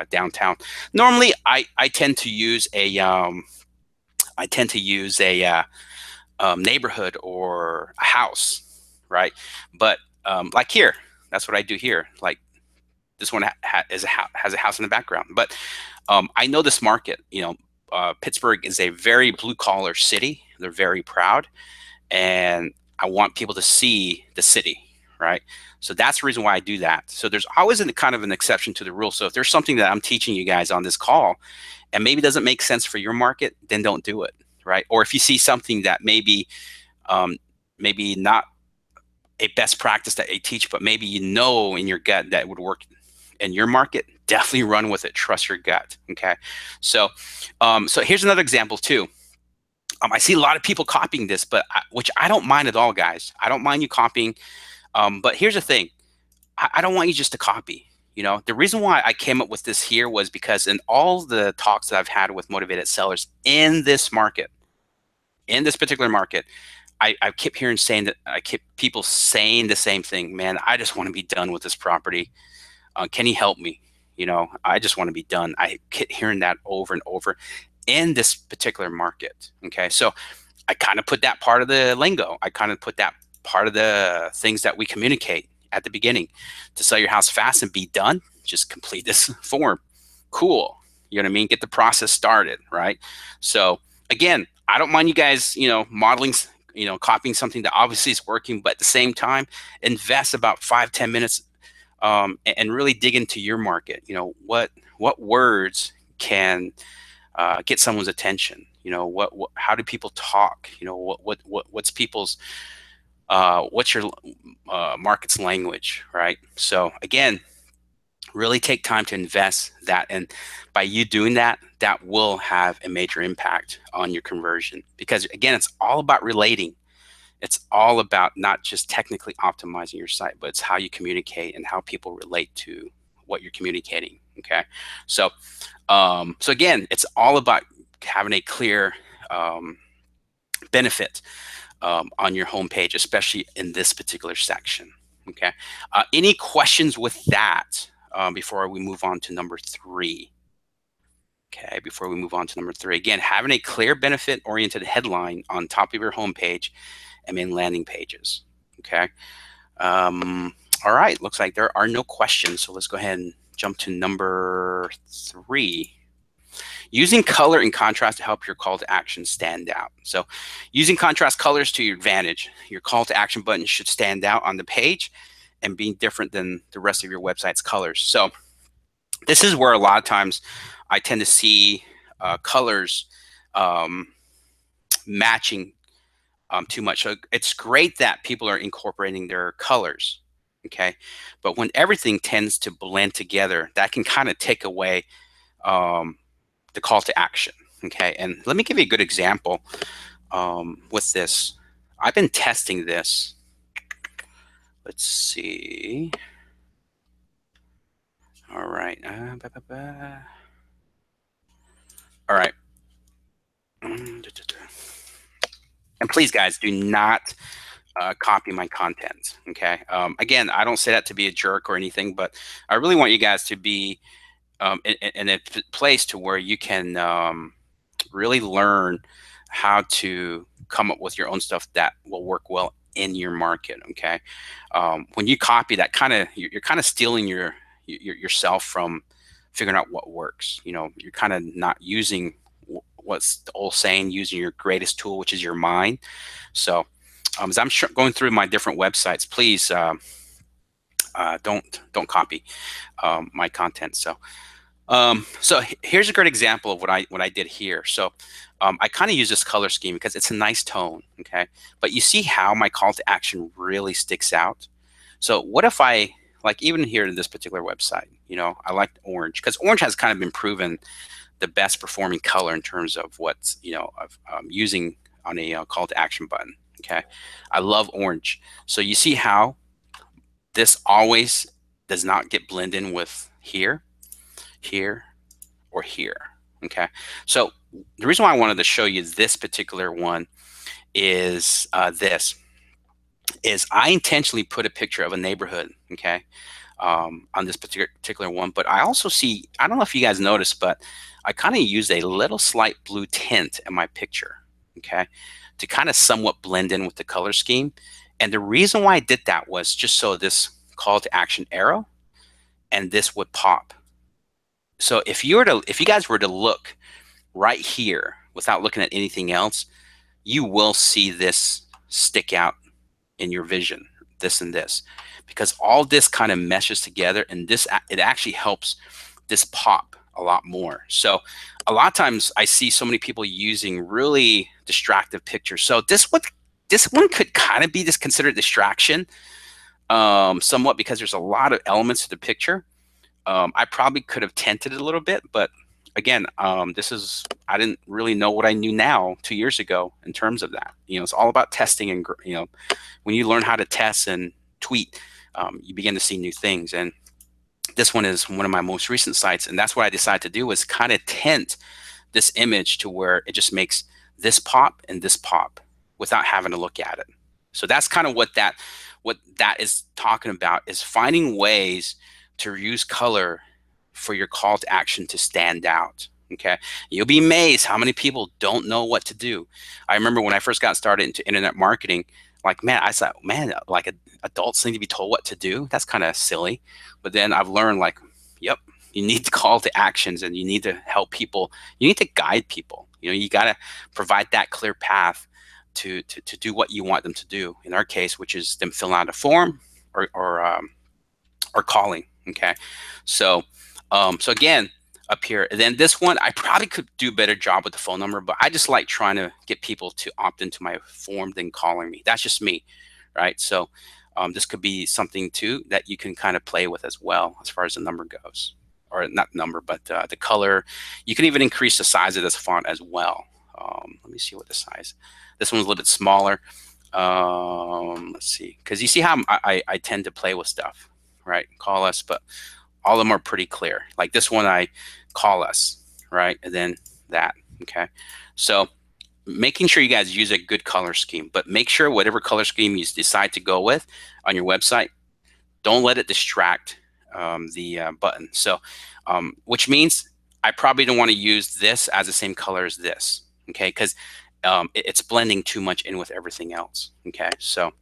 downtown. Normally, I tend to use a neighborhood or a house, right? But like here, that's what I do here. Like this one has a house in the background. But I know this market. Pittsburgh is a very blue collar city. They're very proud, and I want people to see the city, right? So that's the reason why I do that. So there's always kind of an exception to the rule. So if there's something that I'm teaching you guys on this call and maybe doesn't make sense for your market, then don't do it, right? Or if you see something that maybe not a best practice that I teach, but maybe in your gut that would work in your market, definitely run with it. Trust your gut. Okay. So here's another example too. I see a lot of people copying this, which I don't mind at all, guys. I don't mind you copying. But here's the thing. I don't want you just to copy. The reason why I came up with this here was because in all the talks that I've had with motivated sellers in this particular market, I kept hearing people saying the same thing. Man, I just want to be done with this property. Can you help me? I just want to be done. I kept hearing that over and over in this particular market. Okay, so I kind of put that part of the lingo. I kind of put that part of the things that we communicate at the beginning. To sell your house fast and be done, just complete this form. Cool. You know what I mean? Get the process started, right? So again, I don't mind you guys, modeling, copying something that obviously is working, but at the same time, invest about 5-10 minutes and really dig into your market. What words can get someone's attention? How do people talk? What's people's what's your market's language, right? So again, really take time to invest that, and by you doing that, that will have a major impact on your conversion, because again, it's all about relating. It's all about not just technically optimizing your site, but it's how you communicate and how people relate to what you're communicating. Okay, so again, it's all about having a clear benefit on your homepage, especially in this particular section. Okay, any questions with that before we move on to number 3? Okay, before we move on to number 3, again, having a clear benefit-oriented headline on top of your homepage and main landing pages. Okay, all right, looks like there are no questions, so let's go ahead and jump to number 3. Using color and contrast to help your call to action stand out. So using contrast colors to your advantage. Your call to action button should stand out on the page and be different than the rest of your website's colors. So this is where a lot of times I tend to see colors matching too much. So it's great that people are incorporating their colors, okay? But when everything tends to blend together, that can kind of take away the call to action. Okay, and let me give you a good example with this. I've been testing this. Let's see. All right. All right. And please, guys, do not copy my content. Okay. Again, I don't say that to be a jerk or anything, but I really want you guys to be in a place to where you can really learn how to come up with your own stuff that will work well in your market. Okay. When you copy that, you're kind of stealing yourself from figuring out what works. You know, you're kind of not using what's the old saying, using your greatest tool, which is your mind. So as I'm going through my different websites, please don't copy my content. So here's a great example of what I did here. So I kind of use this color scheme because it's a nice tone. Okay, but you see how my call to action really sticks out. So what if I, like, even here in this particular website, you know, I like orange because orange has kind of been proven the best performing color in terms of what's, you know, of using on a call to action button. Okay, I love orange. So you see how this always does not get blend in with here, or here. Okay, so the reason why I wanted to show you this particular one is I intentionally put a picture of a neighborhood. Okay, on this particular one, but I also see, I don't know if you guys noticed, but I kind of used a little slight blue tint in my picture. Okay, to kind of somewhat blend in with the color scheme. And the reason why I did that was just so this call to action arrow and this would pop. So if you guys were to look right here without looking at anything else, you will see this stick out in your vision, this and this, because all this kind of meshes together, and it actually helps this pop a lot more. So a lot of times I see so many people using really distractive pictures. So this one could kind of be considered distraction somewhat, because there's a lot of elements to the picture. I probably could have tinted it a little bit, but again, I didn't really know what I knew now 2 years ago in terms of that. You know, it's all about testing, and you know, when you learn how to test and tweet, you begin to see new things. And this one is one of my most recent sites, and that's what I decided to do, was kind of tint this image to where it just makes this pop and this pop without having to look at it. So that's kind of what that is talking about, is finding ways to use color for your call to action to stand out. Okay, you'll be amazed how many people don't know what to do. I remember when I first got started into internet marketing, like, man, I thought, man, like, adults need to be told what to do. That's kind of silly. But then I've learned, like, yep, you need to call to actions, and you need to help people. You need to guide people. You know, you got to provide that clear path to do what you want them to do. In our case, which is them filling out a form or calling. Okay, so again, up here, and then this one, I probably could do a better job with the phone number, but I just like trying to get people to opt into my form than calling me. That's just me, right? So this could be something too that you can kind of play with as well, as far as the number goes, or not number, but the color. You can even increase the size of this font as well. Let me see what the size. This one's a little bit smaller. Let's see, because you see how I tend to play with stuff, right? Call us, but all of them are pretty clear. Like this one, I call us, right? And then that, okay? So making sure you guys use a good color scheme, but make sure whatever color scheme you decide to go with on your website, don't let it distract the button. So, which means I probably don't want to use this as the same color as this, okay? Because it's blending too much in with everything else, okay? So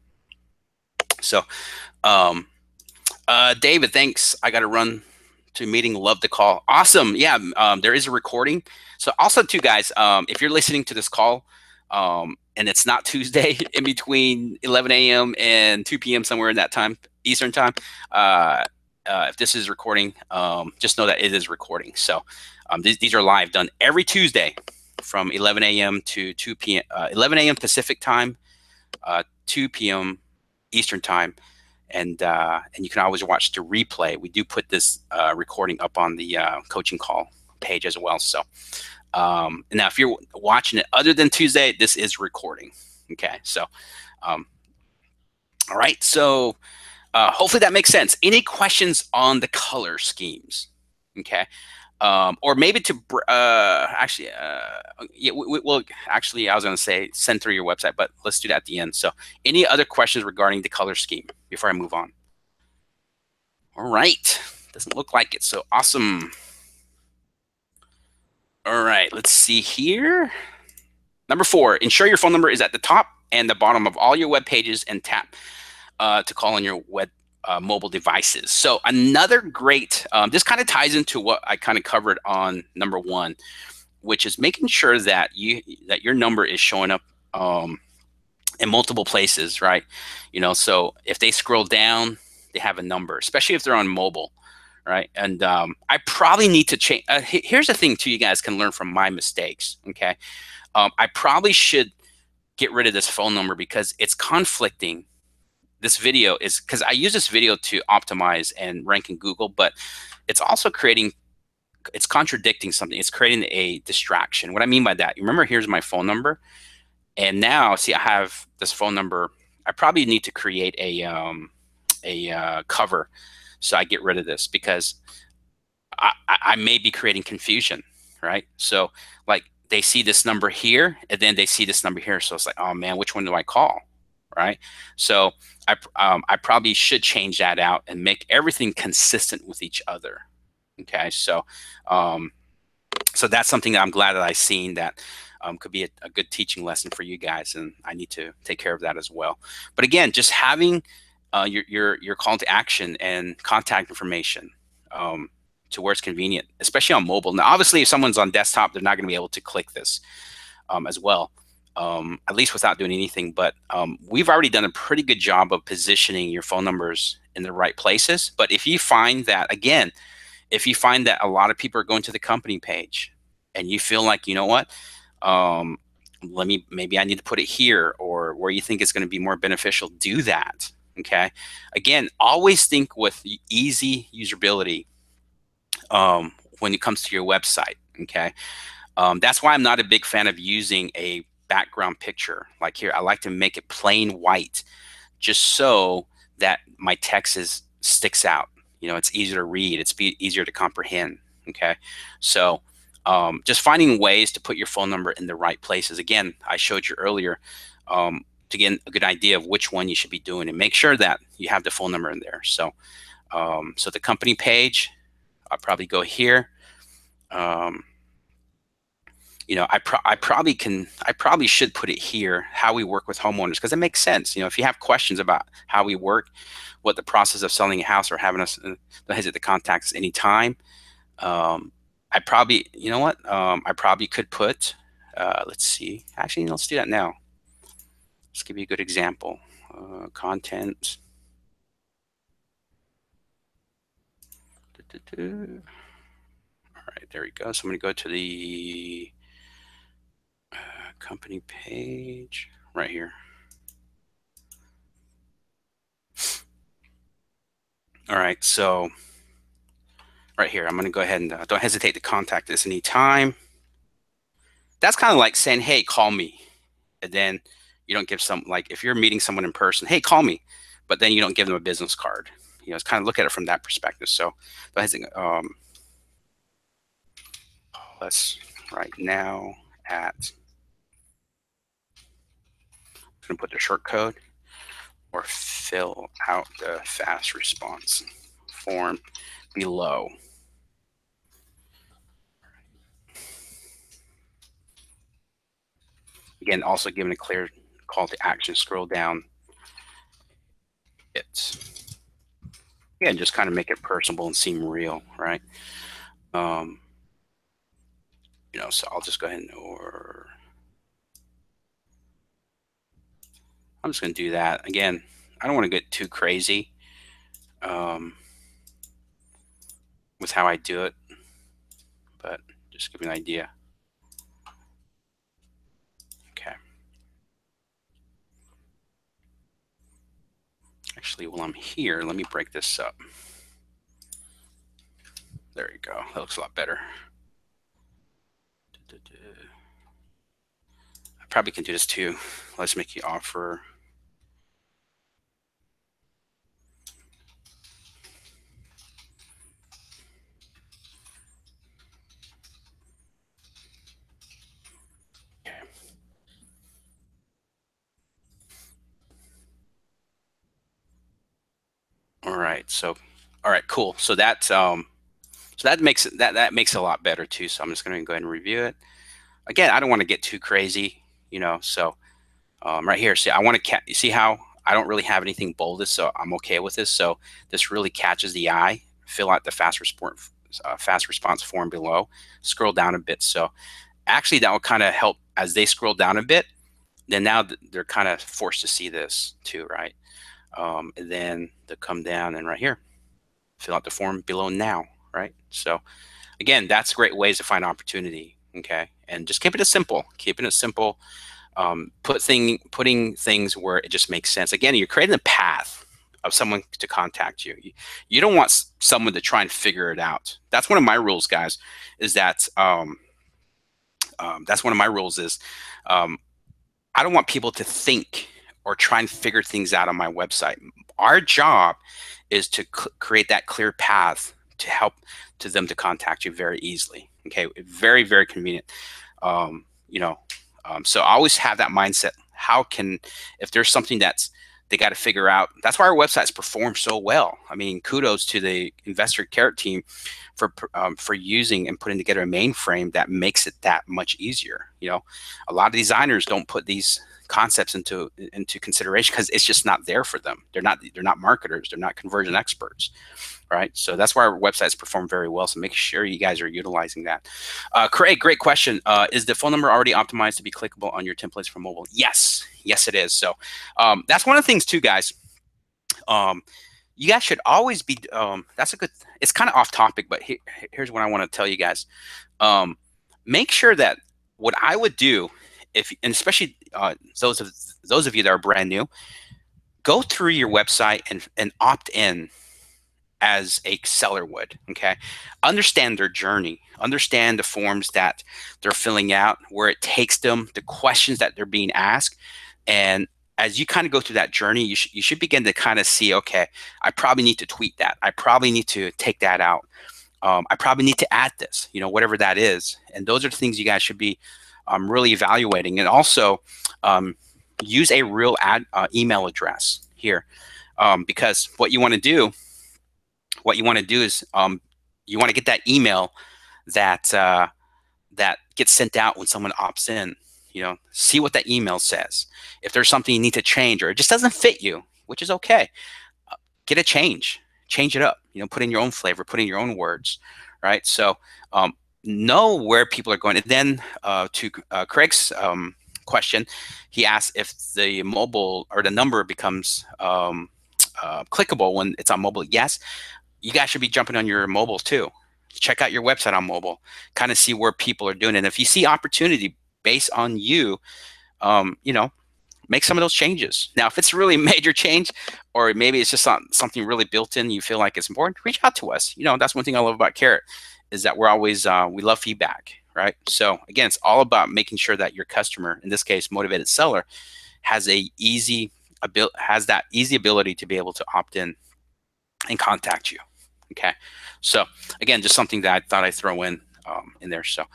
David, thanks. I got to run to a meeting. Love the call. Awesome. Yeah, there is a recording. So also too, guys, if you're listening to this call and it's not Tuesday, in between 11 a.m. and 2 p.m. somewhere in that time, Eastern time, if this is recording, just know that it is recording. So these are live, done every Tuesday from 11 a.m. to 2 p.m. 11 a.m. Pacific time, 2 p.m. Eastern time. And you can always watch the replay. We do put this recording up on the coaching call page as well. So and now if you're watching it other than Tuesday, this is recording. Okay, so all right, so hopefully that makes sense. Any questions on the color schemes? Okay. Or maybe to yeah, well, actually, I was going to say send through your website, but let's do that at the end. So, any other questions regarding the color scheme before I move on? All right, doesn't look like it. So awesome. All right, let's see here. Number 4, ensure your phone number is at the top and the bottom of all your web pages and tap to call on your web mobile devices. So another great, this kind of ties into what I kind of covered on number 1, which is making sure that your number is showing up in multiple places, right? You know, so if they scroll down, they have a number, especially if they're on mobile, right? And I probably need to change. Here's the thing, too. You guys can learn from my mistakes. Okay, I probably should get rid of this phone number because it's conflicting. This video is because I use this video to optimize and rank in Google, but it's also it's contradicting something. It's creating a distraction. What I mean by that, you remember, here's my phone number. And now, see, I have this phone number. I probably need to create a cover so I get rid of this because I may be creating confusion, right? So, like, they see this number here, and then they see this number here. So it's like, oh man, which one do I call, right? So I probably should change that out and make everything consistent with each other. Okay, so so that's something that I'm glad that I've seen that could be a good teaching lesson for you guys, and I need to take care of that as well. But again, just having your call to action and contact information to where it's convenient, especially on mobile. Now, obviously, if someone's on desktop, they're not going to be able to click this as well, at least without doing anything. But we've already done a pretty good job of positioning your phone numbers in the right places. But if you find that, again, if you find that a lot of people are going to the company page and you feel like, you know what, maybe I need to put it here, or where you think it's going to be more beneficial, do that. Okay. Again, always think with easy usability when it comes to your website. Okay. That's why I'm not a big fan of using a background picture. Like here, I like to make it plain white just so that my text sticks out. You know, it's easier to read. It's easier to comprehend. Okay. So just finding ways to put your phone number in the right places. Again, I showed you earlier to get a good idea of which one you should be doing, and make sure that you have the phone number in there. So, so the company page, I'll probably go here. You know, I probably should put it here, how we work with homeowners, because it makes sense. You know, if you have questions about how we work, what the process of selling a house, or having us, don't hesitate to contact us anytime. I probably, you know what, I probably could put, let's see, actually, let's do that now. Let's give you a good example. Content. All right, there we go. So I'm going to go to the company page right here. All right, so right here, I'm going to go ahead and don't hesitate to contact us anytime. That's kind of like saying, hey, call me. And then you don't give like if you're meeting someone in person, hey, call me. But then you don't give them a business card. You know, it's kind of look at it from that perspective. So don't hesitate. Let's right now at, I'm going to put the short code, or fill out the fast response form below. Again, also giving a clear call to action. Scroll down. It's, again, just kind of make it personable and seem real, right? You know, so I'll just go ahead and, or I'm just going to do that. Again, I don't want to get too crazy with how I do it, but just give me an idea. Okay. Actually, while I'm here, let me break this up. There you go. That looks a lot better. I probably can do this too. Let's make you offer. Okay. All right. So, all right, cool. So that makes it that makes it a lot better too. So I'm just going to go ahead and review it. Again, I don't want to get too crazy, so right here, see, I want to you see how I don't really have anything bolded, so I'm okay with this. So this really catches the eye. Fill out the fast response form below. Scroll down a bit. So actually, that will kind of help as they scroll down a bit. Then now they're kind of forced to see this too, right? And then they'll come down and right here, fill out the form below now, right? So again, that's great ways to find opportunity. Okay, and just keep it as simple. Keeping it simple. Putting things where it just makes sense. Again, you're creating a path of someone to contact you. You don't want someone to try and figure it out. That's one of my rules, guys. Is that that's one of my rules is um, I don't want people to think or try and figure things out on my website. Our job is to create that clear path to help to them to contact you very easily. Okay, very, very convenient. Um, you know, so I always have that mindset. How can, if there's something that's they got to figure out, that's why our websites perform so well. I mean, kudos to the Investor Carrot team for using and putting together a mainframe that makes it that much easier. A lot of designers don't put these concepts into consideration because it's just not there for them. They're not marketers. They're not conversion experts, right? So that's why our websites perform very well. So make sure you guys are utilizing that. Craig, great question. Is the phone number already optimized to be clickable on your templates for mobile? Yes, it is. So that's one of the things too, guys. You guys should always be. That's a good. It's kind of off topic, but here's what I want to tell you guys. Make sure that what I would do, and especially those of you that are brand new, go through your website and opt in as a seller would. Okay, understand their journey, understand the forms that they're filling out, where it takes them, the questions that they're being asked, and as you kind of go through that journey, you should begin to kind of see, okay, I probably need to tweak that. I probably need to take that out. I probably need to add this, whatever that is. And those are the things you guys should be really evaluating. And also use a real email address here, because what you want to do is you want to get that email that that gets sent out when someone opts in. See what that email says. If there's something you need to change or it just doesn't fit you, which is okay, get a change it up. Put in your own flavor, put in your own words, right? So know where people are going. And then to Craig's question, he asked if the mobile or the number becomes clickable when it's on mobile. Yes, you guys should be jumping on your mobile too. Check out your website on mobile, kind of see where people are doing. And if you see opportunity based on you, make some of those changes. Now, if it's really a major change, or maybe it's just something really built in, you feel like it's important, reach out to us. That's one thing I love about Carrot is that we're always, we love feedback, right? So again, it's all about making sure that your customer, in this case, motivated seller, has that easy ability to be able to opt in and contact you. Okay. So again, just something that I thought I'd throw in there. So,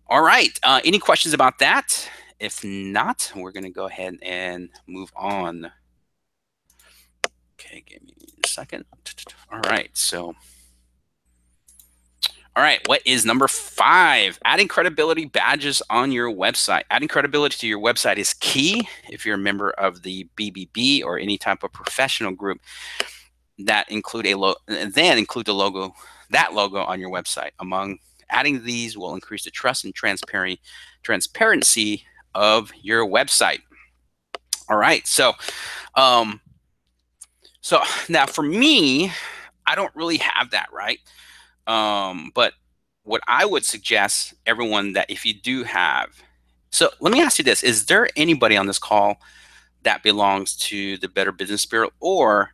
all right. Any questions about that? If not, we're going to go ahead and move on. Okay, give me a second. All right, what is number 5? Adding credibility badges on your website. Adding credibility to your website is key if you're a member of the BBB or any type of professional group that include include the logo, that logo on your website. Adding these will increase the trust and transparency of your website. All right, so now for me, I don't really have that, right? But what I would suggest everyone that if you do have, so let me ask you this: is there anybody on this call that belongs to the Better Business Bureau or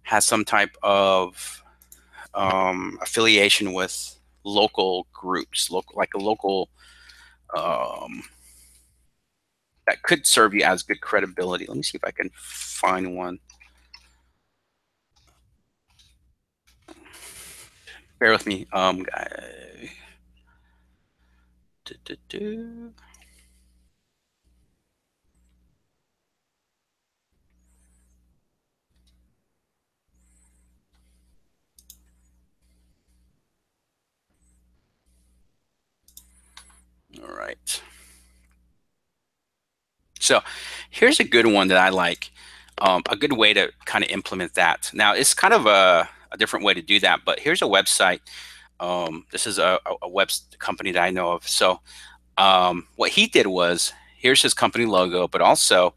has some type of affiliation with local groups, like a local um, that could serve you as good credibility. Let me see if I can find one. Bear with me, guy. Do. All right. So here's a good one that I like. A good way to kind of implement that. Now it's kind of a different way to do that, but here's a website. This is a web company that I know of. So what he did was, here's his company logo, but also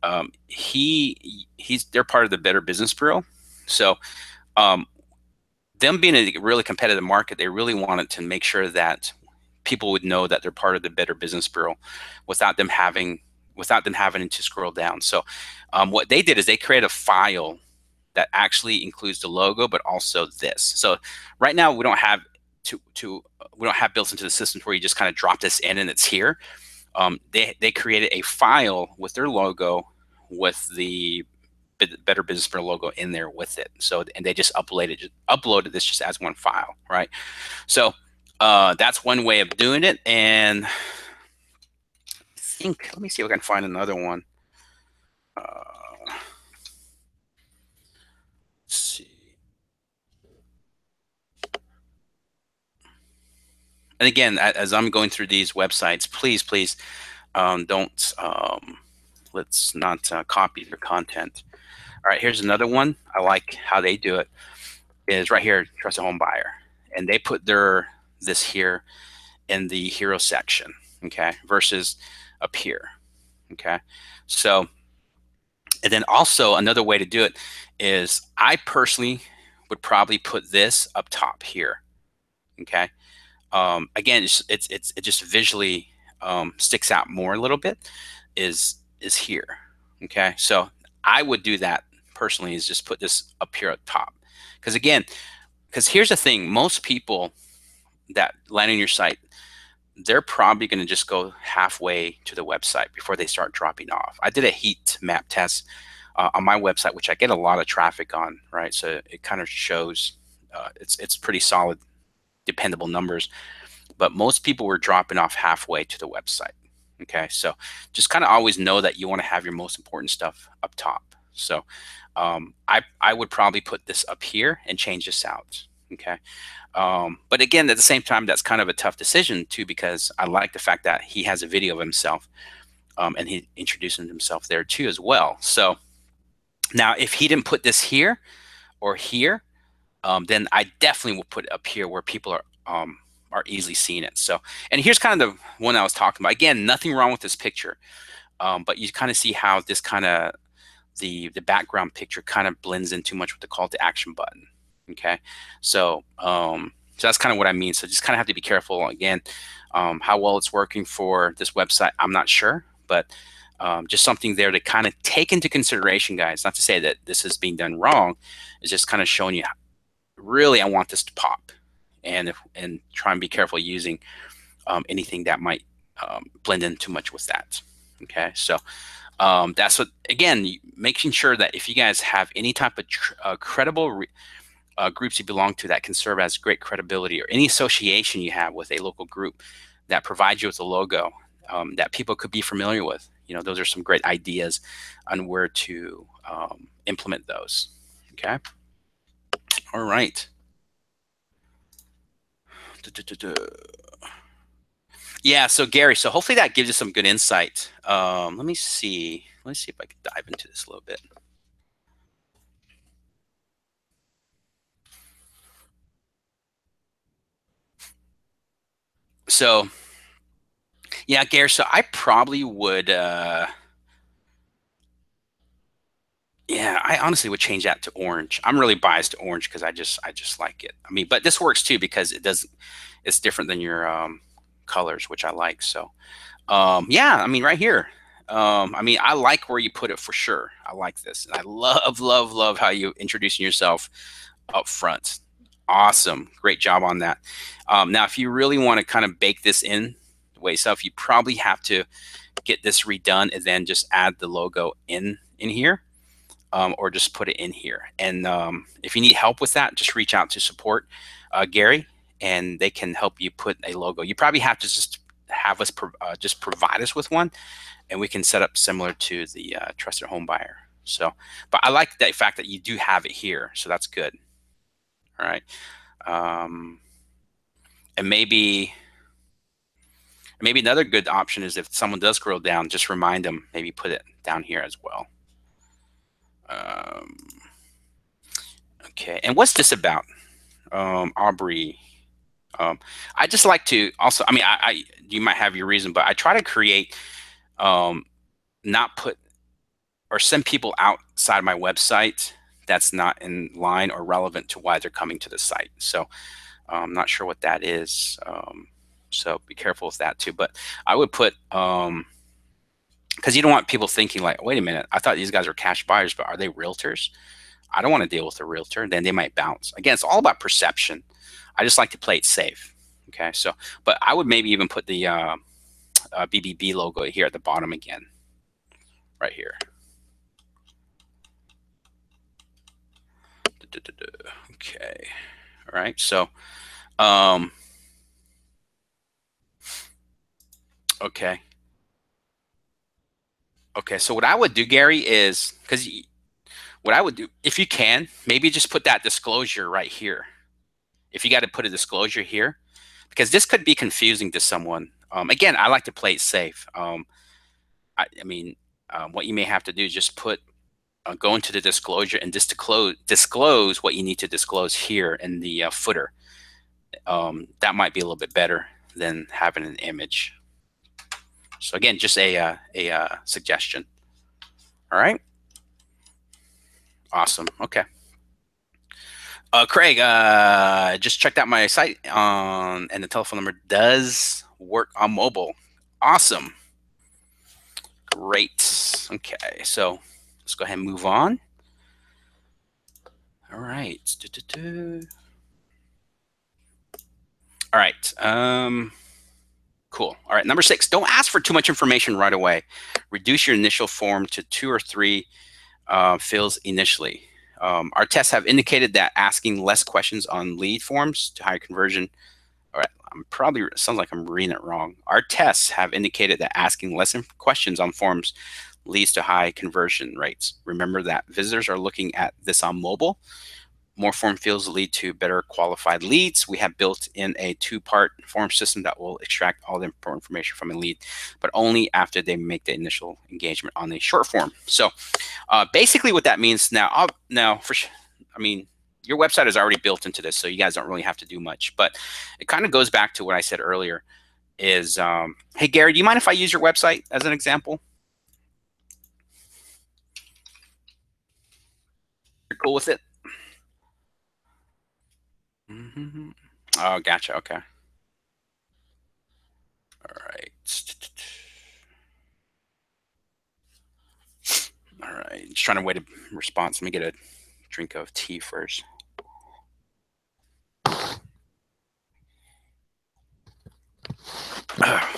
they're part of the Better Business Bureau. So um, them being a really competitive market, they really wanted to make sure that people would know that they're part of the Better Business Bureau without them having to scroll down. So what they did is they created a file that actually includes the logo, but also this. So right now we don't have we don't have built into the system where you just kind of drop this in and it's here. They created a file with their logo, with the Better Business Bureau logo in there with it. So, and they just uploaded this just as one file, right? So that's one way of doing it. And I think, let me see if I can find another one. Let's see. And again, as I'm going through these websites, please don't let's not copy their content. All right, here's another one. I like how they do it. Is right here, Trust a Home Buyer, and they put this here in the hero section, okay, versus up here, okay. So, and then also another way to do it is, I personally would probably put this up top here, okay. Again, it just visually sticks out more a little bit. Is here, okay. So I would do that personally, is just put this up here at top, because again, because here's the thing, most people that land on your site, they're probably going to just go halfway to the website before they start dropping off. I did a heat map test on my website, which I get a lot of traffic on, right? So it kind of shows it's pretty solid, dependable numbers. But most people were dropping off halfway to the website. Okay, so just kind of always know that you want to have your most important stuff up top. So I would probably put this up here and change this out. Okay. But again, at the same time, that's kind of a tough decision too, because I like the fact that he has a video of himself and he introducing himself there too as well. So now if he didn't put this here or here, then I definitely will put it up here where people are easily seeing it. So, and here's kind of the one I was talking about. Again, nothing wrong with this picture, but you kind of see how this kind of the background picture kind of blends in too much with the call to action button. Okay, so so that's kind of what I mean. So just kind of have to be careful. Again, how well it's working for this website, I'm not sure, but just something there to kind of take into consideration, guys. Not to say that this is being done wrong. It's just kind of showing you, really, I want this to pop, and try and be careful using anything that might blend in too much with that. Okay, so that's what, again, making sure that if you guys have any type of credible groups you belong to that can serve as great credibility, or any association you have with a local group that provides you with a logo that people could be familiar with, those are some great ideas on where to implement those. Okay. All right. Yeah, so Gary, so hopefully that gives you some good insight. Let me see if I can dive into this a little bit. So yeah, Gary, so I probably would yeah, I honestly would change that to orange. I'm really biased to orange because I just like it. I mean, but this works too because it's different than your colors, which I like. So yeah, I mean, right here. I mean, I like where you put it for sure. I like this. And I love how you introducing yourself up front. Awesome. Great job on that. Now, if you really want to kind of bake this in way itself, you probably have to get this redone and then just add the logo in here, or just put it in here. And if you need help with that, just reach out to support, Gary, and they can help you put a logo. You probably have to just have us just provide us with one, and we can set up similar to the trusted home buyer. So, but I like the fact that you do have it here, so that's good. All right. And maybe another good option is if someone does scroll down, just remind them, maybe put it down here as well. Okay, and what's this about, Aubrey? I just like to also, I mean, you might have your reason, but I try to create, not put or send people outside my website that's not in line or relevant to why they're coming to the site. So I'm not sure what that is. So be careful with that too. But I would put, because you don't want people thinking like, wait a minute, I thought these guys are cash buyers, but are they realtors? I don't want to deal with a realtor. Then they might bounce. Again, it's all about perception. I just like to play it safe. Okay, so, but I would maybe even put the BBB logo here at the bottom again, right here. Okay, all right, so, okay. Okay, so what I would do, Gary, is, because what I would do, if you can, maybe just put that disclosure right here. If you got to put a disclosure here, because this could be confusing to someone. Again, I like to play it safe. I mean, what you may have to do is just put, go into the disclosure and just disclose what you need to disclose here in the footer. That might be a little bit better than having an image. So again, just a suggestion. All right. Awesome. Okay. Craig, just checked out my site, and the telephone number does work on mobile. Awesome. Great. Okay, so let's go ahead and move on. All right. All right. Cool. All right. Number 6, don't ask for too much information right away. Reduce your initial form to 2 or 3 fields initially. Our tests have indicated that asking less questions on lead forms to higher conversion. All right, sounds like I'm reading it wrong. Our tests have indicated that asking less questions on forms leads to high conversion rates. Remember that visitors are looking at this on mobile. More form fields lead to better qualified leads. We have built in a 2-part form system that will extract all the important information from a lead, but only after they make the initial engagement on the short form. So basically what that means now, I mean, your website is already built into this, so you guys don't really have to do much, but it kind of goes back to what I said earlier is, hey, Gary, do you mind if I use your website as an example? You're cool with it? Mm-hmm. Oh, gotcha. Okay. All right. All right. Just trying to wait a response. Let me get a drink of tea first.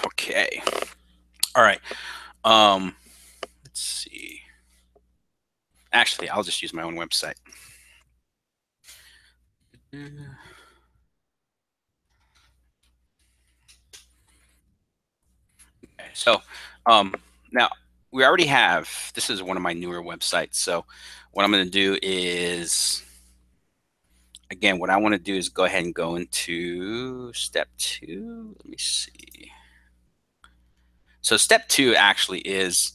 Okay. All right. Let's see. Actually, I'll just use my own website. Okay, so now we already have, this is one of my newer websites. So what I'm going to do is, again, what I want to do is go ahead and go into step 2. Let me see. So step 2 actually is,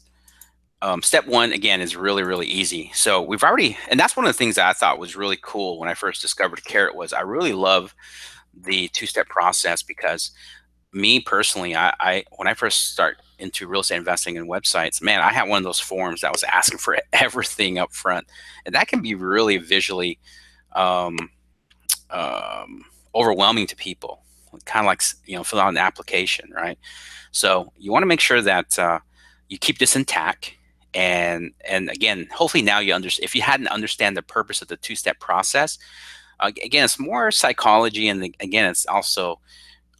step 1, again, is really, really easy. So we've already, and that's one of the things that I thought was really cool when I first discovered Carrot, was I really love the 2-step process, because me personally, I when I first start into real estate investing in websites, man, I had one of those forms that was asking for everything up front, and that can be really visually overwhelming to people. Kind of like, you know, fill out an application, right? So you want to make sure that you keep this intact. And again, hopefully now you understand. If you hadn't understand the purpose of the 2-step process, again, it's more psychology, and again, it's also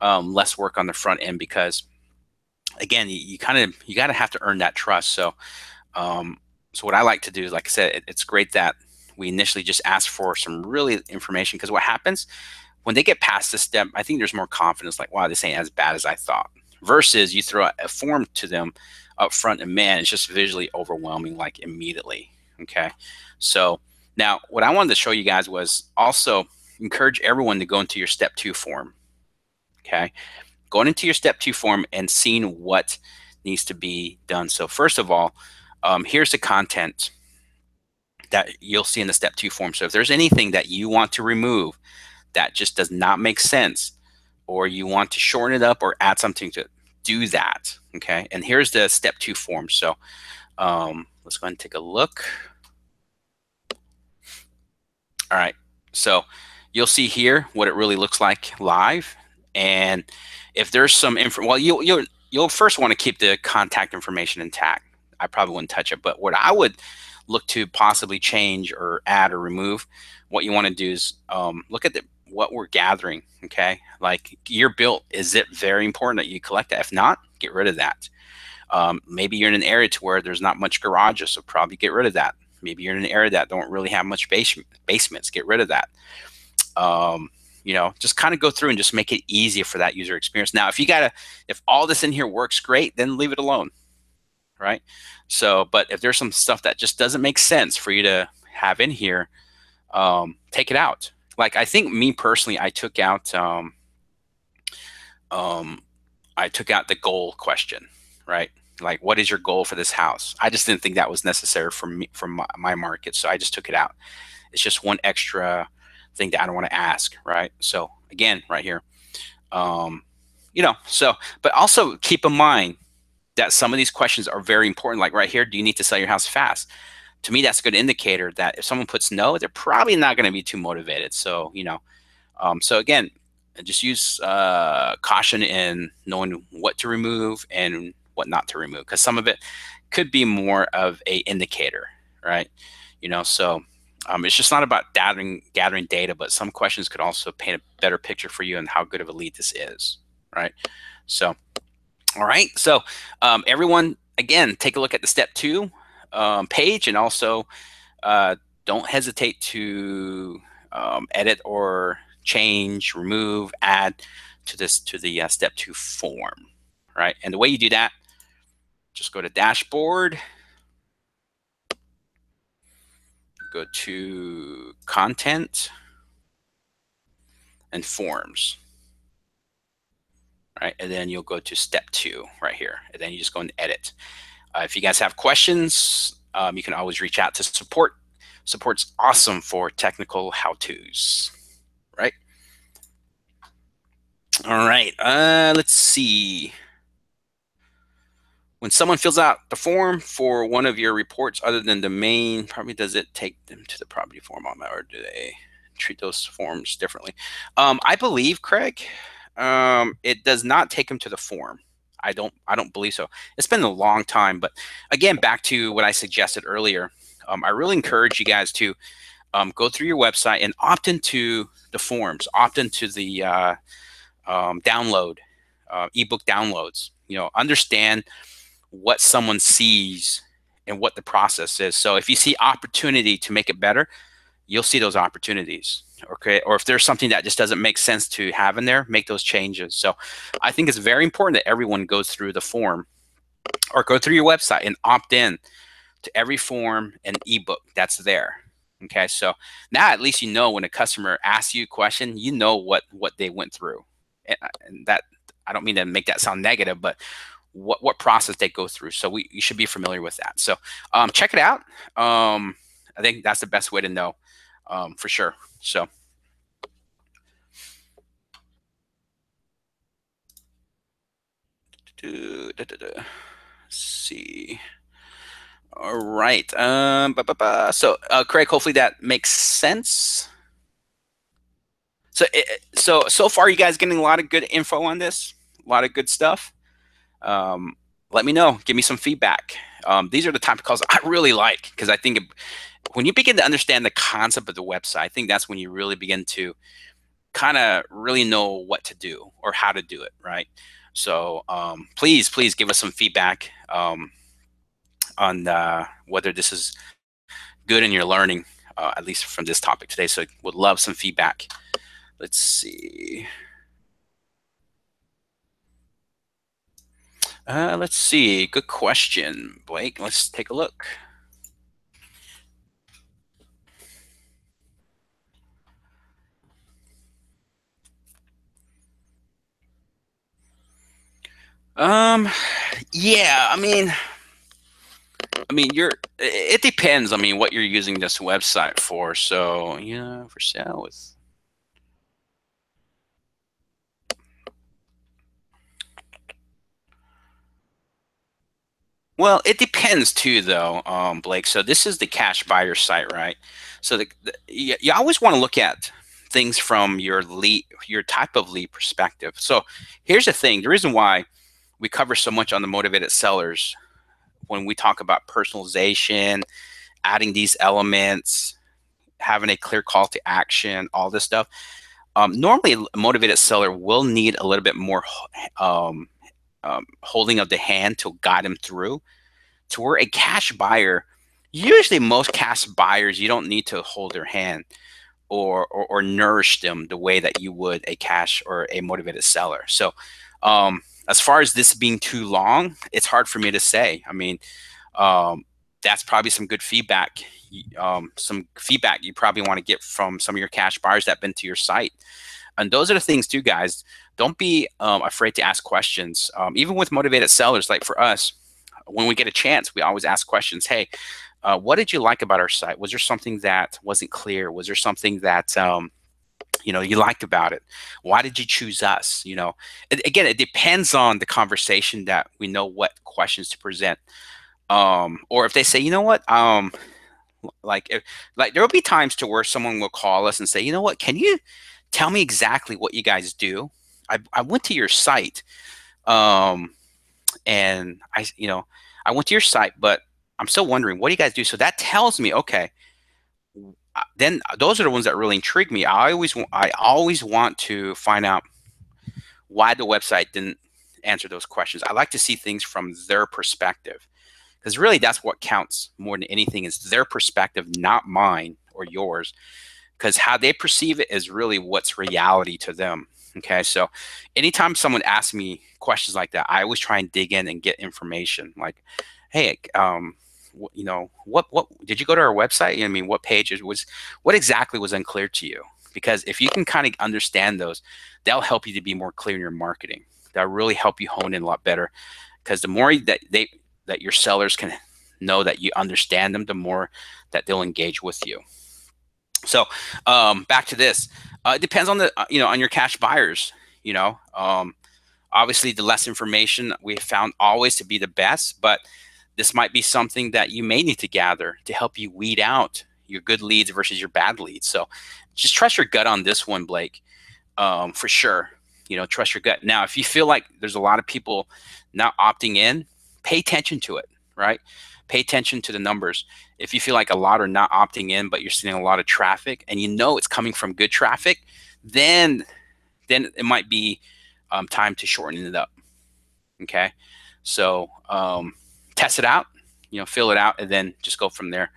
less work on the front end, because again, you got to have to earn that trust. Um, so what I like to do is, like I said, it's great that we initially just ask for some really information, because what happens when they get past this step, I think there's more confidence, like, wow, this ain't as bad as I thought. Versus you throw a form to them up front, and man, it's just visually overwhelming, like immediately. Okay. So now what I wanted to show you guys was also encourage everyone to go into your step 2 form. Okay. Going into your step 2 form and seeing what needs to be done. So first of all, here's the content that you'll see in the step 2 form. So if there's anything that you want to remove that just does not make sense, or you want to shorten it up or add something to it, do that. Okay. And here's the step 2 form. So let's go ahead and take a look. All right. So you'll see here what it really looks like live. And if there's some info, well, you'll first want to keep the contact information intact. I probably wouldn't touch it, but what I would look to possibly change or add or remove, what you want to do is look at what we're gathering. Okay, like your built, is it very important that you collect that? If not, get rid of that. Maybe you're in an area to where there's not much garages, so probably get rid of that. Maybe you're in an area that don't really have much basements, get rid of that. Just kind of go through and just make it easier for that user experience. Now, if all this in here works great, then leave it alone, right? So, but if there's some stuff that just doesn't make sense for you to have in here, take it out. Like, I think me personally, I took out the goal question, right? Like, what is your goal for this house? I just didn't think that was necessary for me, for my market. So I just took it out. It's just one extra thing that I don't want to ask, right? So again, right here, but also keep in mind that some of these questions are very important. Like right here, do you need to sell your house fast? To me, that's a good indicator that if someone puts no, they're probably not going to be too motivated. So, so again, just use caution in knowing what to remove and what not to remove, because some of it could be more of a indicator, right? So it's just not about gathering data, but some questions could also paint a better picture for you on how good of a lead this is, right? So, all right. So everyone, again, take a look at the step 2 page, and also don't hesitate to edit or change, remove, add to the step 2 form, right? And the way you do that, just go to dashboard, go to content and forms, right? And then you'll go to step 2 right here, and then you just go and edit. If you guys have questions, you can always reach out to support. Support's awesome for technical how-tos, right? All right, let's see. When someone fills out the form for one of your reports other than the main, probably does it take them to the property form, or do they treat those forms differently? I believe, Craig, it does not take them to the form. I don't believe so. It's been a long time, but again, back to what I suggested earlier, I really encourage you guys to go through your website and opt into the forms, opt into the download, ebook downloads. Understand what someone sees and what the process is. So if you see opportunity to make it better, you'll see those opportunities. Okay. Or if there's something that just doesn't make sense to have in there, make those changes. So I think it's very important that everyone goes through the form, or go through your website and opt in to every form and ebook that's there. Okay. So now at least when a customer asks you a question, what they went through. And that, I don't mean to make that sound negative, but what process they go through. So you should be familiar with that. So check it out. I think that's the best way to know for sure. So let's see. All right. So Craig, hopefully that makes sense. So far, you guys getting a lot of good info on this, a lot of good stuff. Let me know. Give me some feedback. These are the type of calls I really like, because I think when you begin to understand the concept of the website, I think that's when you really begin to kind of really know what to do or how to do it, right? So please give us some feedback on whether this is good in your learning, at least from this topic today. So would love some feedback. Let's see. Let's see. Good question, Blake. Let's take a look. Um, yeah, you're. It depends. I mean, what you're using this website for. So, yeah, for sale with. Well, it depends too, though, Blake. So this is the cash buyer site, right? So you always want to look at things from your type of lead perspective. So here's the thing: the reason why we cover so much on the motivated sellers when we talk about personalization, adding these elements, having a clear call to action, all this stuff. Normally, a motivated seller will need a little bit more um, holding of the hand to guide them through. To where a cash buyer, usually most cash buyers, you don't need to hold their hand or nourish them the way that you would a cash or a motivated seller. So, as far as this being too long, it's hard for me to say. I mean, um, that's probably some good feedback. Some feedback you probably want to get from some of your cash buyers that have been to your site. And those are the things too, guys. Don't be afraid to ask questions. Even with motivated sellers, like for us, when we get a chance, we always ask questions. Hey, what did you like about our site? Was there something that wasn't clear? Was there something that you liked about it? Why did you choose us? Again, it depends on the conversation that we know what questions to present. Or if they say, you know what, like if, like there will be times to where someone will call us and say, you know what, can you tell me exactly what you guys do? I went to your site, um, and I went to your site, but I'm still wondering, what do you guys do? So that tells me, okay, then those are the ones that really intrigue me. I always want to find out why the website didn't answer those questions. I like to see things from their perspective, because really that's what counts more than anything, is their perspective, not mine or yours, because how they perceive it is really what's reality to them. Okay, so anytime someone asks me questions like that, I always try and dig in and get information. Like, hey, what did you go to our website? I mean, what pages what exactly was unclear to you? Because if you can kind of understand those, that'll help you to be more clear in your marketing. That'll really help you hone in a lot better. Because the more that your sellers can know that you understand them, the more that they'll engage with you. So back to this, it depends on the on your cash buyers. You know, obviously the less information we have found always to be the best, but this might be something that you may need to gather to help you weed out your good leads versus your bad leads. So just trust your gut on this one, Blake, for sure. Trust your gut. Now, if you feel like there's a lot of people not opting in, pay attention to it, right? Pay attention to the numbers. If you feel like a lot are not opting in, but you're seeing a lot of traffic and you know it's coming from good traffic, then it might be time to shorten it up. Okay. So test it out, fill it out, and then just go from there.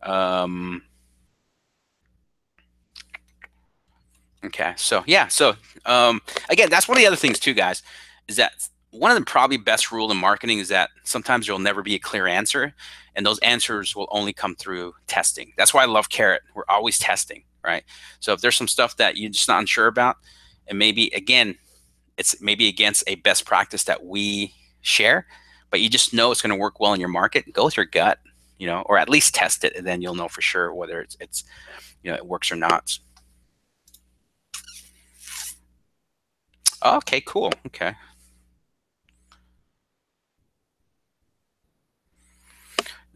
Um, okay. So yeah. So again, that's one of the other things too, guys, is that one of the probably best rule in marketing is that sometimes there'll never be a clear answer, and those answers will only come through testing. That's why I love Carrot. We're always testing, right? So if there's some stuff that you're just not unsure about, and maybe again, it's maybe against a best practice that we share, but you just know it's going to work well in your market, go with your gut, or at least test it, and then you'll know for sure whether it's it works or not. Okay, cool. Okay.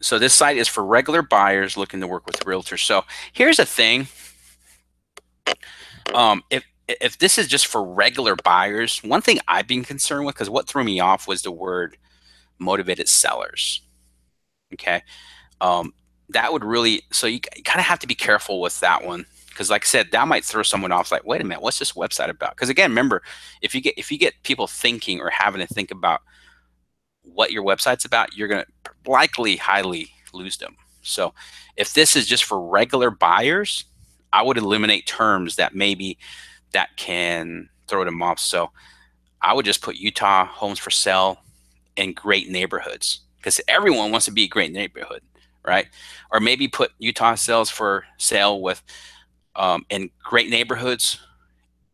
So this site is for regular buyers looking to work with realtors. So here's the thing. If this is just for regular buyers, one thing I've been concerned with, because what threw me off was the word motivated sellers. Okay. Um, that would really, so you kind of have to be careful with that one, because because like I said, that might throw someone off. Like, wait a minute, what's this website about? Because again, remember, if you get people thinking or having to think about what your website's about, you're going to likely highly lose them. So if this is just for regular buyers, I would eliminate terms that maybe that can throw them off. So I would just put Utah homes for sale in great neighborhoods, because everyone wants to be a great neighborhood, right? Or maybe put Utah sales for sale with in great neighborhoods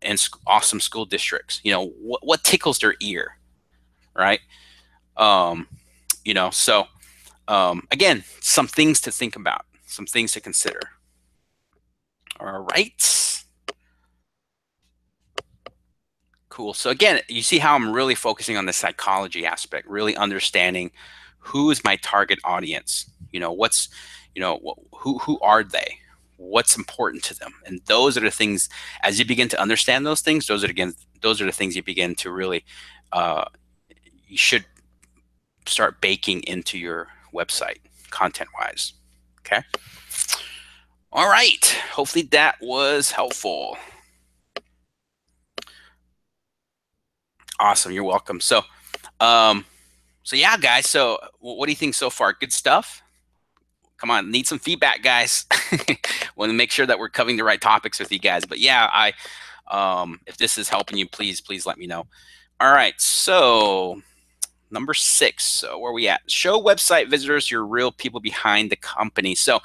and awesome school districts. You know, what tickles their ear, right? Um, you know, so again, some things to think about, some things to consider. All right. Cool. So again, you see how I'm really focusing on the psychology aspect, really understanding who is my target audience. You know, what's, you know, who are they? What's important to them? And those are the things, as you begin to understand those things, those are the things you begin to really, you should start baking into your website content wise. Okay. All right. Hopefully that was helpful. Awesome. You're welcome. So, yeah, guys. So what do you think so far? Good stuff? Come on, need some feedback, guys. Want to make sure that we're covering the right topics with you guys. But yeah, if this is helping you, please let me know. All right. So number 6. So where are we at? Show website visitors your real people behind the company. So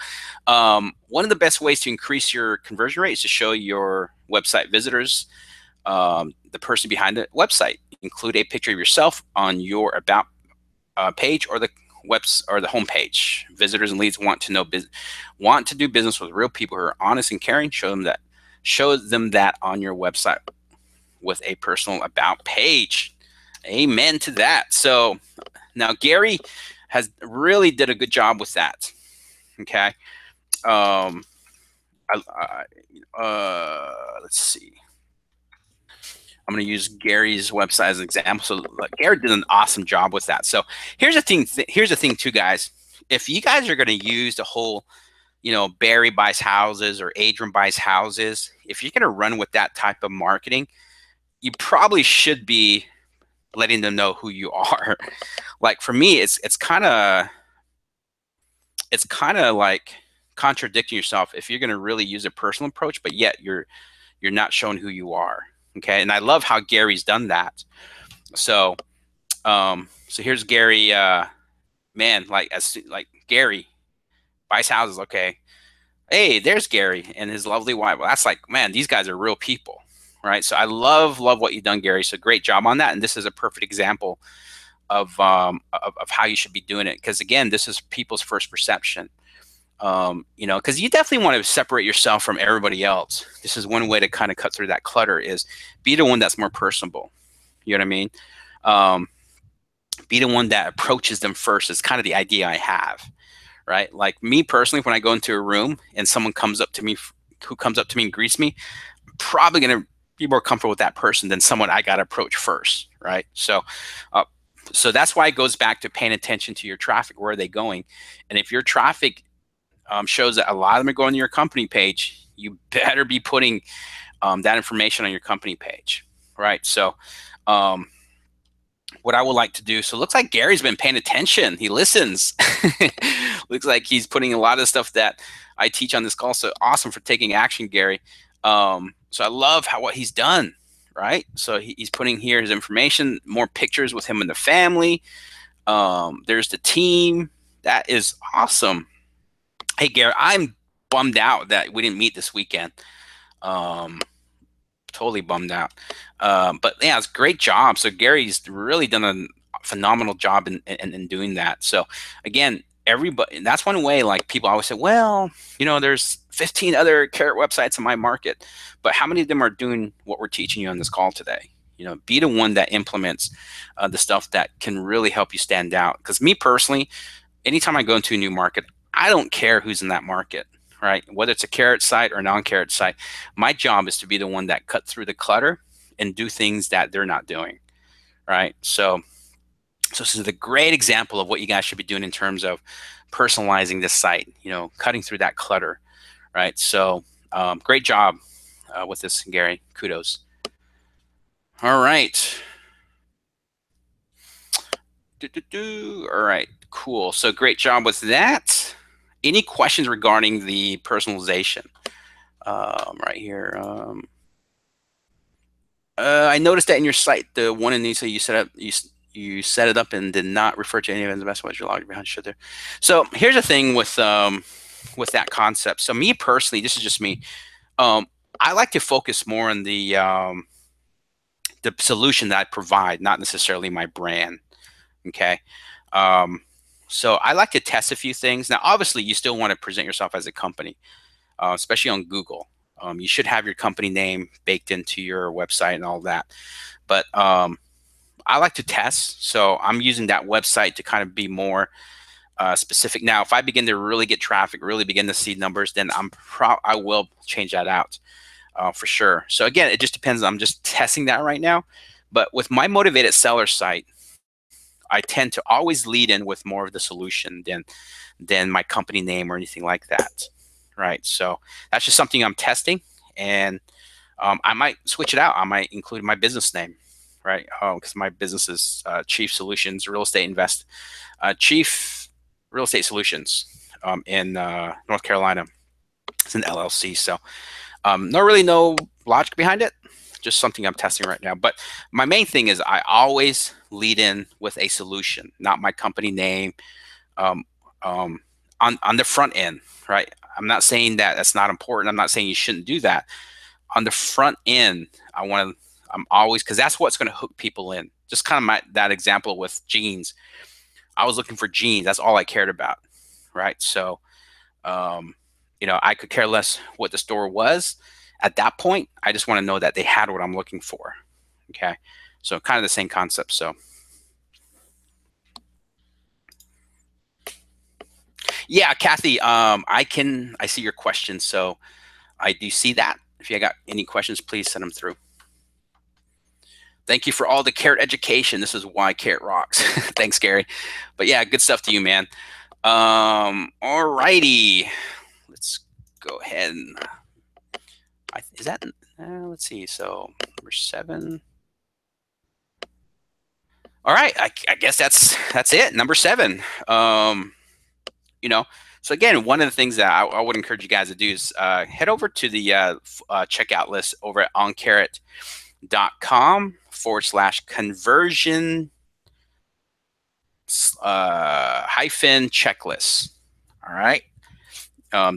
one of the best ways to increase your conversion rate is to show your website visitors the person behind the website. Include a picture of yourself on your about page or the home page. Visitors and leads want to do business with real people who are honest and caring. Show them that on your website with a personal about page. Amen to that. So now Gary has really did a good job with that. Okay. Let's see. I'm going to use Gary's website as an example. So Gary did an awesome job with that. So here's the thing. Here's the thing too, guys. If you guys are going to use the whole, you know, Barry buys houses or Adrian buys houses, if you're going to run with that type of marketing, you probably should be letting them know who you are. Like for me, it's kind of like contradicting yourself if you're going to really use a personal approach, but yet you're not showing who you are. Okay, and I love how Gary's done that. So, so here's Gary. Man, like Gary buys houses. Okay, hey, there's Gary and his lovely wife. Well, that's like, man, these guys are real people, right? So I love what you've done, Gary. So great job on that. And this is a perfect example of how you should be doing it. Because again, this is people's first perception. You know, because you definitely want to separate yourself from everybody else. This is one way to kind of cut through that clutter, is be the one that's more personable. You know what I mean? Be the one that approaches them first is kind of the idea I have, right? Like me personally, when I go into a room and someone comes up to me and greets me, I'm probably going to be more comfortable with that person than someone I got to approach first, right? So, so that's why it goes back to paying attention to your traffic. Where are they going? And if your traffic shows that a lot of them are going to your company page, you better be putting that information on your company page, right? So what I would like to do, so it looks like Gary's been paying attention. He listens. Looks like he's putting a lot of stuff that I teach on this call. So awesome for taking action, Gary. So I love what he's done, right? So he's putting here his information, more pictures with him and the family. There's the team. That is awesome. Hey, Gary, I'm bummed out that we didn't meet this weekend. Totally bummed out. But yeah, it's a great job. So Gary's really done a phenomenal job in doing that. So again, everybody, that's one way, like people always say, well, you know, there's 15 other carrot websites in my market, but how many of them are doing what we're teaching you on this call today? You know, be the one that implements the stuff that can really help you stand out. Because me personally, anytime I go into a new market, I don't care who's in that market, right? Whether it's a carrot site or a non-carrot site, my job is to be the one that cuts through the clutter and do things that they're not doing, right? So this is a great example of what you guys should be doing in terms of personalizing this site, you know, cutting through that clutter, right? So Great job with this, Gary. Kudos. All right. All right, cool. So great job with that. Any questions regarding the personalization? Right here. I noticed that in your site, the one in Nisa you set up, you set it up and did not refer to any of the best ways you're logged behind should there. So here's the thing with that concept. So me personally, this is just me. I like to focus more on the solution that I provide, not necessarily my brand. Okay. Um, so I like to test a few things. Now, obviously, you still want to present yourself as a company, especially on Google. You should have your company name baked into your website and all that. But I like to test. So I'm using that website to kind of be more specific. Now, if I begin to really get traffic, really begin to see numbers, then I will change that out for sure. So again, it just depends. I'm just testing that right now. But with my motivated seller site, I tend to always lead in with more of the solution than my company name or anything like that, right? So that's just something I'm testing, and I might switch it out. I might include my business name, right? Because my business is Chief Solutions Real Estate Chief Real Estate Solutions in North Carolina. It's an LLC, so no logic behind it. Just something I'm testing right now. But my main thing is I always lead in with a solution, not my company name, um, on the front end, right? I'm not saying that that's not important. I'm not saying you shouldn't do that. On the front end, I'm always, because that's what's going to hook people in. Just kind of that example with jeans. I was looking for jeans. That's all I cared about, right? So, I could care less what the store was. At that point, I just want to know that they had what I'm looking for. Okay. So kind of the same concept. So yeah, Kathy, I see your question. So I do see that. If you got any questions, please send them through. Thank you for all the Carrot education. This is why Carrot rocks. Thanks, Gary. But yeah, good stuff to you, man. All righty. Let's go ahead and is that let's see. So number 7. All right, I guess that's it. Number 7. So again, one of the things that I would encourage you guys to do is head over to the checkout list over at oncarrot.com/conversion hyphen checklist. All right.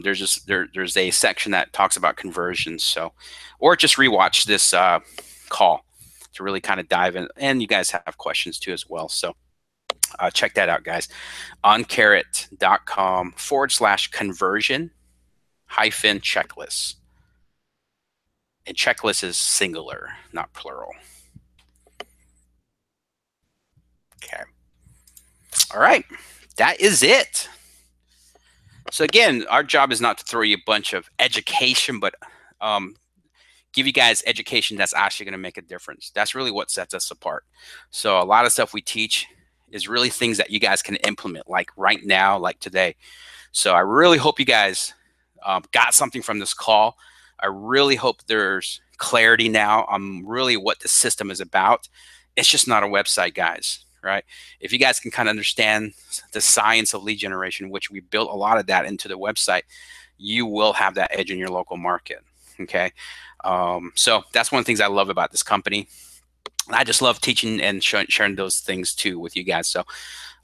There's a section that talks about conversions. So, or just rewatch this call to really kind of dive in. And you guys have questions too as well. So check that out, guys. oncarrot.com/conversion hyphen checklist. And checklist is singular, not plural. Okay. All right. That is it. So again, our job is not to throw you a bunch of education, but give you guys education that's actually going to make a difference. That's really what sets us apart. So a lot of stuff we teach is really things that you guys can implement, like right now, like today. So I really hope you guys got something from this call. I really hope there's clarity now on really what the system is about. It's just not a website, guys, right? If you guys can kind of understand the science of lead generation, which we built a lot of that into the website, you will have that edge in your local market, okay? So that's one of the things I love about this company. I just love teaching and sharing those things too with you guys. So,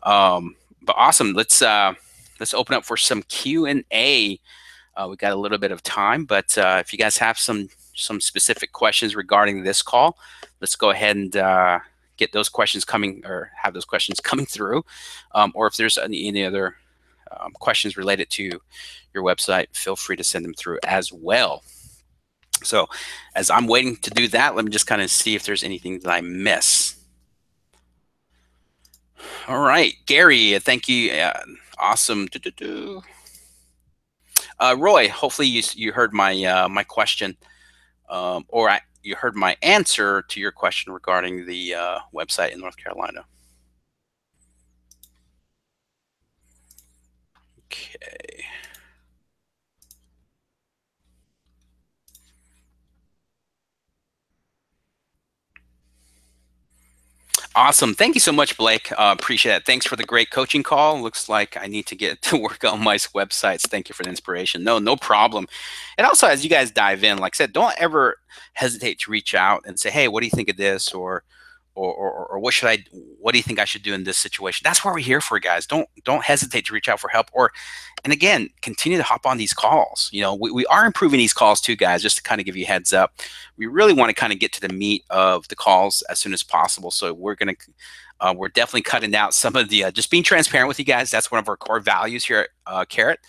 but awesome. Let's open up for some Q&A. We got a little bit of time, but if you guys have some specific questions regarding this call, let's go ahead and get those questions coming, or have those questions coming through. Or if there's any other questions related to your website, feel free to send them through as well. So as I'm waiting to do that, let me just kind of see if there's anything that I miss. All right, Gary, thank you. Awesome. Roy, hopefully you heard my my question, or you heard my answer to your question regarding the website in North Carolina. Okay. Awesome. Thank you so much, Blake. Appreciate it. Thanks for the great coaching call. Looks like I need to get to work on my websites. Thank you for the inspiration. No problem. And also, as you guys dive in, like I said, don't ever hesitate to reach out and say, hey, what do you think of this? Or what do you think I should do in this situation? That's what we're here for, guys. Don't hesitate to reach out for help. And again, continue to hop on these calls. We are improving these calls too, guys, just to kind of give you a heads up. We really want to kind of get to the meat of the calls as soon as possible. So we're definitely cutting out some of the, just being transparent with you guys. That's one of our core values here at Carrot,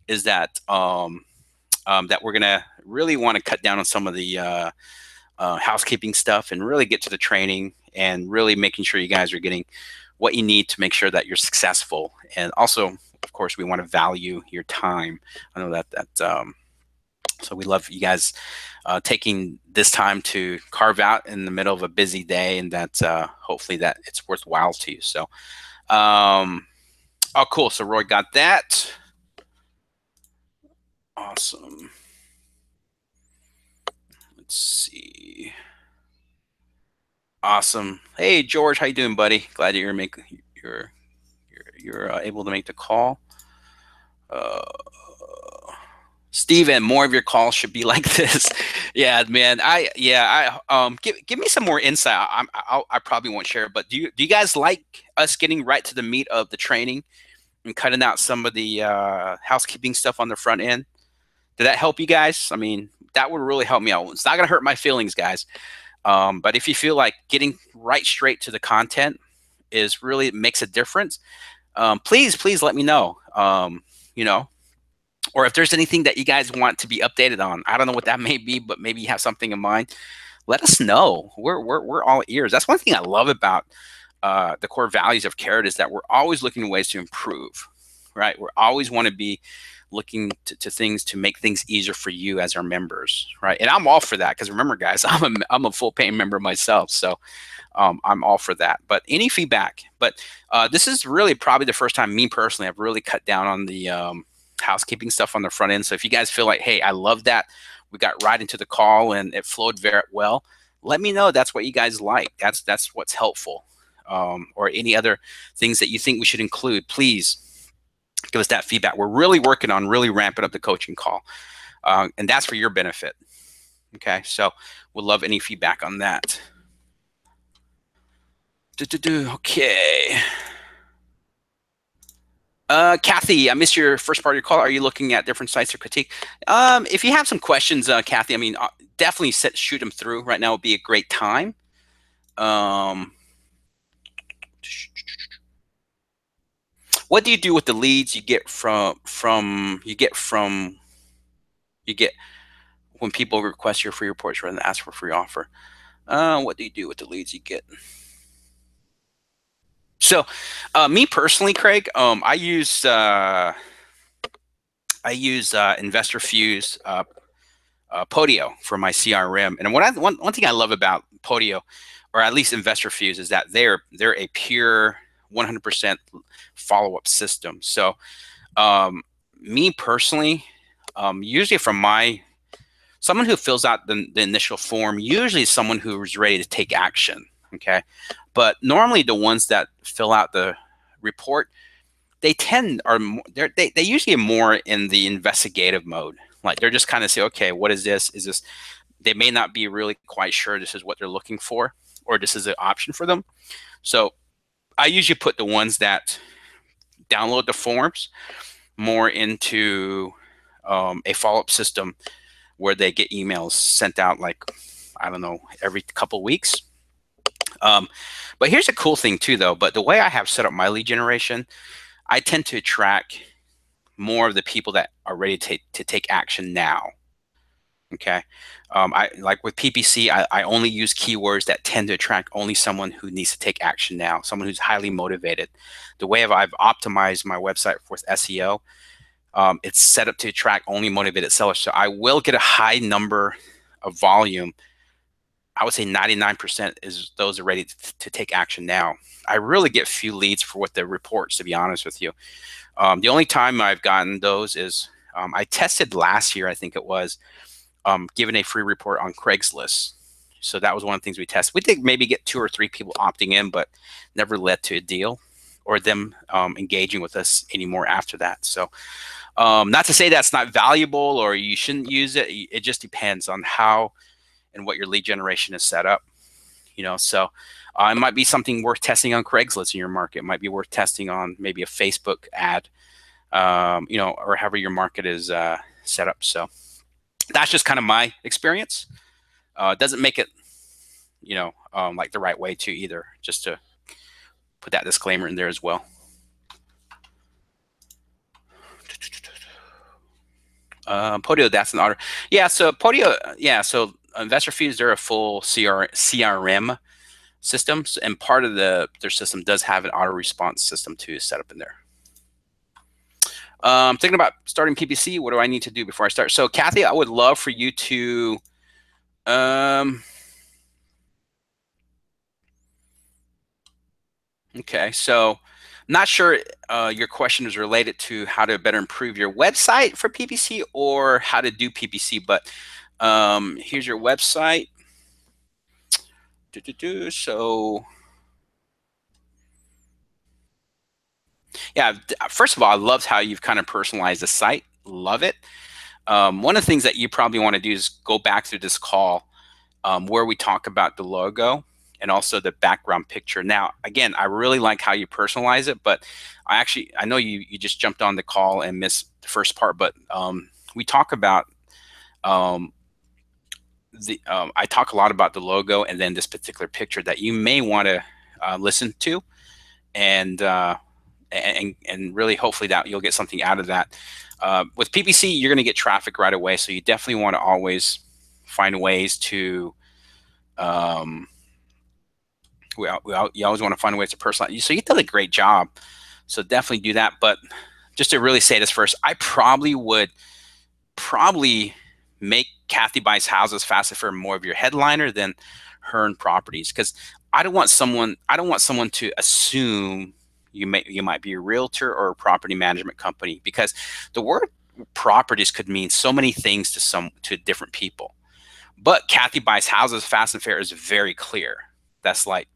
is that, that we're going to really want to cut down on some of the housekeeping stuff and really get to the training and really making sure you guys are getting what you need to make sure that you're successful. And also, of course, we want to value your time. I know that so we love you guys taking this time to carve out in the middle of a busy day, and that hopefully that it's worthwhile to you. So, oh, cool. So Roy got that. Awesome. Let's see. Awesome. Hey, George, how you doing, buddy? Glad you're able to make the call. Steven, more of your calls should be like this. Yeah, man. Give me some more insight. I probably won't share it, but do you guys like us getting right to the meat of the training and cutting out some of the housekeeping stuff on the front end? Did that help you guys? I mean, that would really help me out. It's not going to hurt my feelings, guys. But if you feel like getting right straight to the content makes a difference, please let me know. Or if there's anything that you guys want to be updated on. I don't know what that may be, but maybe you have something in mind. Let us know. We're all ears. That's one thing I love about the core values of Carrot, is that we're always looking for ways to improve, right? We always want to be looking to things to make things easier for you as our members, right? And I'm all for that, because remember, guys, I'm a full paying member myself, so I'm all for that. But any feedback. But this is really probably the first time, me personally, I've really cut down on the housekeeping stuff on the front end. So if you guys feel like, hey, I love that, we got right into the call and it flowed very well, let me know that's what you guys like. That's what's helpful. Or any other things that you think we should include, please give us that feedback. We're really working on really ramping up the coaching call, and that's for your benefit. Okay, so we'll love any feedback on that. Okay. Kathy, I missed your first part of your call. Are you looking at different sites or critique? If you have some questions, Kathy, I mean, definitely shoot them through. Right now would be a great time. What do you do with the leads you get when people request your free reports rather than ask for a free offer? What do you do with the leads you get? So, me personally, Craig, I use Investor Fuse Podio for my CRM. And one thing I love about Podio, or at least Investor Fuse, is that they're a pure 100% follow-up system. So me personally, usually someone who fills out the initial form, usually is someone who is ready to take action. Okay. But normally the ones that fill out the report, they usually are more in the investigative mode. Like, they're just kind of say, okay, what is this? Is this, they may not be really quite sure this is what they're looking for, or this is an option for them. So I usually put the ones that download the forms more into a follow-up system where they get emails sent out, like, I don't know, every couple weeks. But here's a cool thing too, though. But the way I have set up my lead generation, I tend to attract more of the people that are ready to take action now. Okay. I like with PPC, I only use keywords that tend to attract only someone who needs to take action now, someone who's highly motivated. The way I've optimized my website with SEO, it's set up to attract only motivated sellers. So I will get a high number of volume. I would say 99% is those are ready to take action now. I really get few leads with the reports, to be honest with you. The only time I've gotten those is I tested last year, I think it was, giving a free report on Craigslist. So that was one of the things we tested. We did maybe get 2 or 3 people opting in, but never led to a deal or them engaging with us anymore after that. So not to say that's not valuable or you shouldn't use it. It just depends on how and what your lead generation is set up. So it might be something worth testing on Craigslist in your market. It might be worth testing on maybe a Facebook ad, or however your market is set up. So that's just kind of my experience. It doesn't make it, like the right way to either, just to put that disclaimer in there as well. Podio, that's an order. Yeah, so Podio, yeah, so Investor Feeds, they're a full CRM systems, and part of their system does have an auto response system too set up in there. Thinking about starting PPC. What do I need to do before I start? So Kathy, I would love for you to okay, so not sure your question is related to how to better improve your website for PPC or how to do PPC, but here's your website. So yeah, first of all, I love how you've kind of personalized the site. Love it. One of the things that you probably want to do is go back through this call where we talk about the logo and also the background picture. Now, again, I really like how you personalize it, but I know you just jumped on the call and missed the first part, but we talk about I talk a lot about the logo and then this particular picture that you may want to listen to and really hopefully that you'll get something out of that. With PPC, you're going to get traffic right away, so you definitely want to always find ways to you always want to find ways to personalize. So you did a great job, so definitely do that. But just to really say this first, I probably would make Kathy Buys Houses Faster more of your headliner than Hearn Properties, because I don't want someone to assume you might be a realtor or a property management company, because the word properties could mean so many things to different people. But Kathy Buys Houses Fast and Fair is very clear. That's like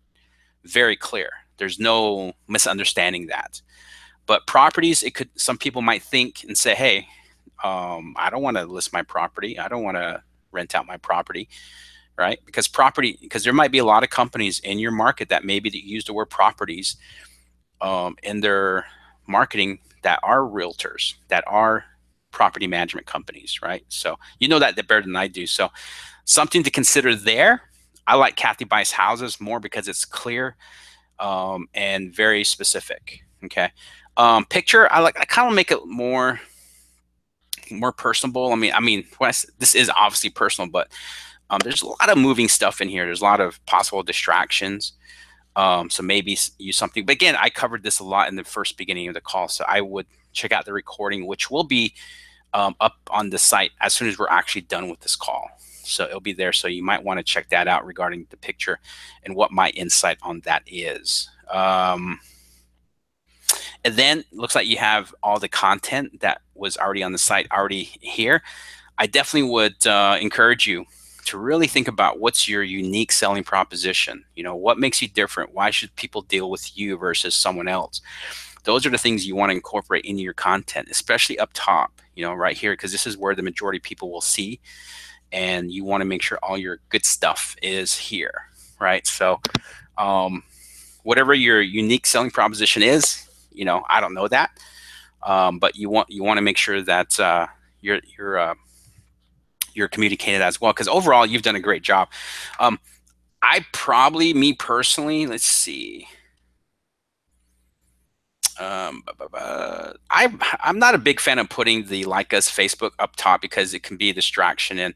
very clear. There's no misunderstanding that. But properties, some people might think and say, hey, I don't want to list my property. I don't want to rent out my property, right? Because there might be a lot of companies in your market that maybe use the word properties in their marketing that are realtors, that are property management companies, right? So you know that better than I do. So something to consider there. I like Kathy Buys Houses more because it's clear and very specific. Okay. Picture, I kind of make it more personable. I mean, this is obviously personal, but there's a lot of moving stuff in here. There's a lot of possible distractions. So maybe use something. But again, I covered this a lot in the first beginning of the call. So I would check out the recording, which will be up on the site as soon as we're actually done with this call. So it'll be there. So you might want to check that out regarding the picture and what my insight on that is. And then looks like you have all the content that was already on the site already here. I definitely would encourage you to really think about what's your unique selling proposition. What makes you different? Why should people deal with you versus someone else? Those are the things you want to incorporate into your content, especially up top, right here, because this is where the majority of people will see. And you want to make sure all your good stuff is here, right? So whatever your unique selling proposition is, I don't know that, but you want to make sure that you're communicating as well, because overall you've done a great job. Me personally, let's see. I'm not a big fan of putting the Like Us Facebook up top because it can be a distraction, and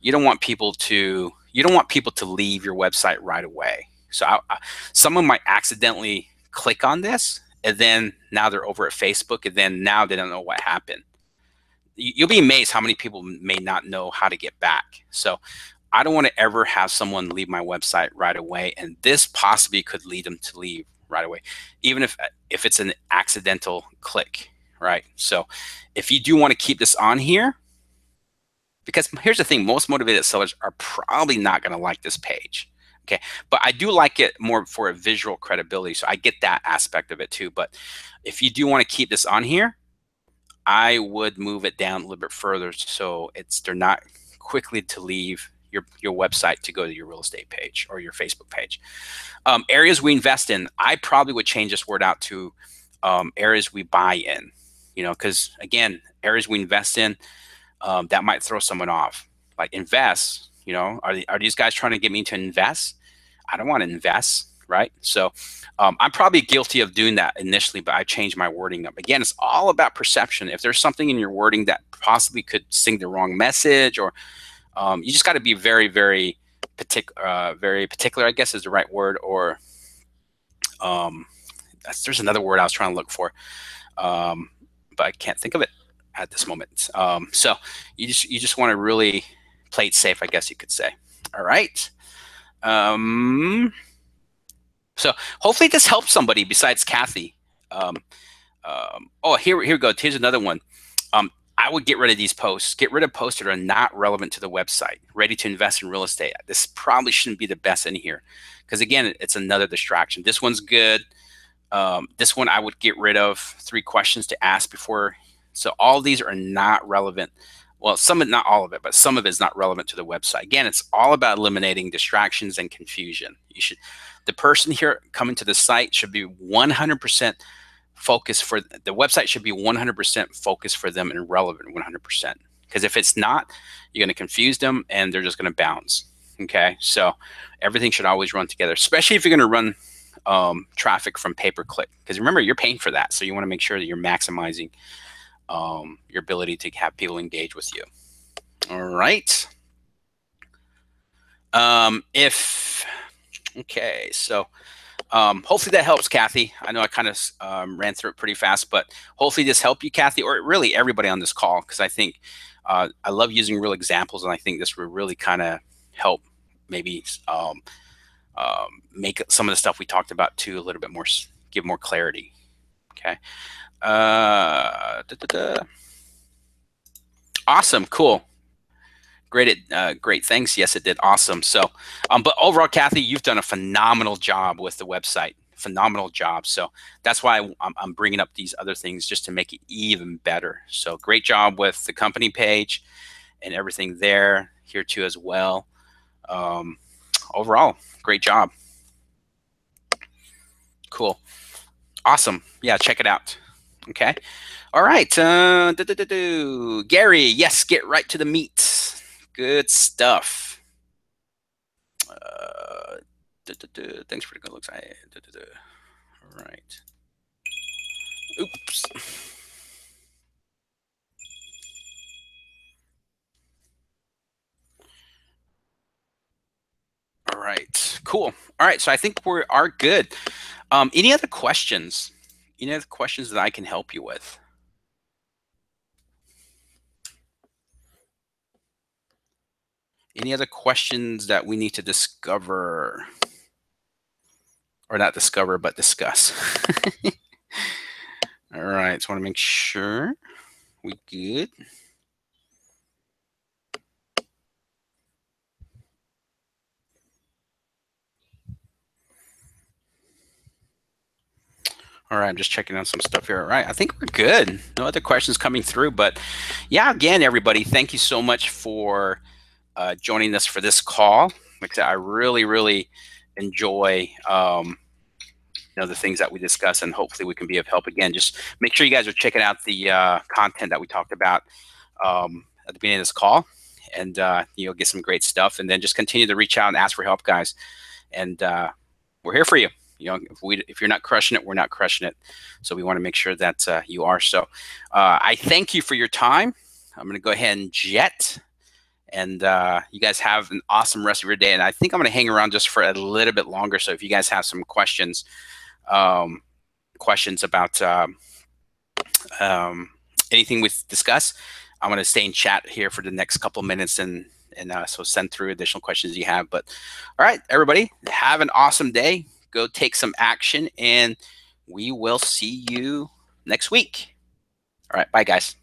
you don't want people to leave your website right away. So someone might accidentally click on this, and then now they're over at Facebook, and then now they don't know what happened. You'll be amazed how many people may not know how to get back. So I don't want to ever have someone leave my website right away, and this possibly could lead them to leave right away, even if it's an accidental click, right? So if you do want to keep this on here, because here's the thing, most motivated sellers are probably not going to like this page. Okay, but I do like it more for a visual credibility, so I get that aspect of it too. But if you do want to keep this on here, I would move it down a little bit further so they're not quickly to leave your website to go to your real estate page or your Facebook page. Areas we invest in, I probably would change this word out to areas we buy in. Because again, areas we invest in, that might throw someone off. Like invest, are these guys trying to get me to invest? I don't want to invest, right? So I'm probably guilty of doing that initially, but I changed my wording up. Again, it's all about perception. If there's something in your wording that possibly could send the wrong message, or you just got to be very, very particular, I guess is the right word, or there's another word I was trying to look for, but I can't think of it at this moment. So you just want to really play it safe, I guess you could say. All right. So hopefully this helps somebody besides Kathy. Oh, here we go. Here's another one. I would get rid of these posts. Get rid of posts that are not relevant to the website. Ready to invest in real estate. This probably shouldn't be the best in here, because again, it's another distraction. This one's good. This one I would get rid of. 3 questions to ask before. So all these are not relevant. Well, not all of it, but some of it is not relevant to the website. Again, it's all about eliminating distractions and confusion. The person here coming to the site should be 100% focused for the website should be 100% focused for them and relevant 100%. Because if it's not, you're going to confuse them and they're just going to bounce. Okay, so everything should always run together, especially if you're going to run traffic from pay-per-click. Because remember, you're paying for that, so you want to make sure that you're maximizing your ability to have people engage with you. All right. Okay, so hopefully that helps, Kathy. I know I kind of ran through it pretty fast, but hopefully this helped you, Kathy, or really everybody on this call, because I think I love using real examples, and I think this will really kind of help maybe make some of the stuff we talked about too a little bit more, give more clarity. Okay. Awesome. Cool. Great. Great. Thanks. Yes, it did. Awesome. So, but overall, Kathy, you've done a phenomenal job with the website. Phenomenal job. So that's why I'm bringing up these other things, just to make it even better. So great job with the company page and everything there here too as well. Overall, great job. Cool. Awesome. Yeah, check it out. Okay. All right. Gary, yes, get right to the meat. Good stuff. Thanks for the good looks. All right. Oops. All right. Cool. All right. So I think we are good. Any other questions? Any other questions that I can help you with? Any other questions that we need to discover? Or not discover, but discuss. All right. So I want to make sure we good. All right, I'm just checking on some stuff here. All right, I think we're good. No other questions coming through, but yeah, again, everybody, thank you so much for joining us for this call. Like I said, I really, really enjoy the things that we discuss, and hopefully we can be of help. Again, just make sure you guys are checking out the content that we talked about at the beginning of this call, and you'll get some great stuff. And then just continue to reach out and ask for help, guys. And we're here for you. If you're not crushing it, we're not crushing it. So we want to make sure that you are. So I thank you for your time. I'm going to go ahead and jet. And you guys have an awesome rest of your day. And I think I'm going to hang around just for a little bit longer. So if you guys have some questions about anything we discuss, I'm going to stay in chat here for the next couple of minutes, and so send through additional questions you have. But all right, everybody, have an awesome day. Go take some action, and we will see you next week. All right, bye, guys.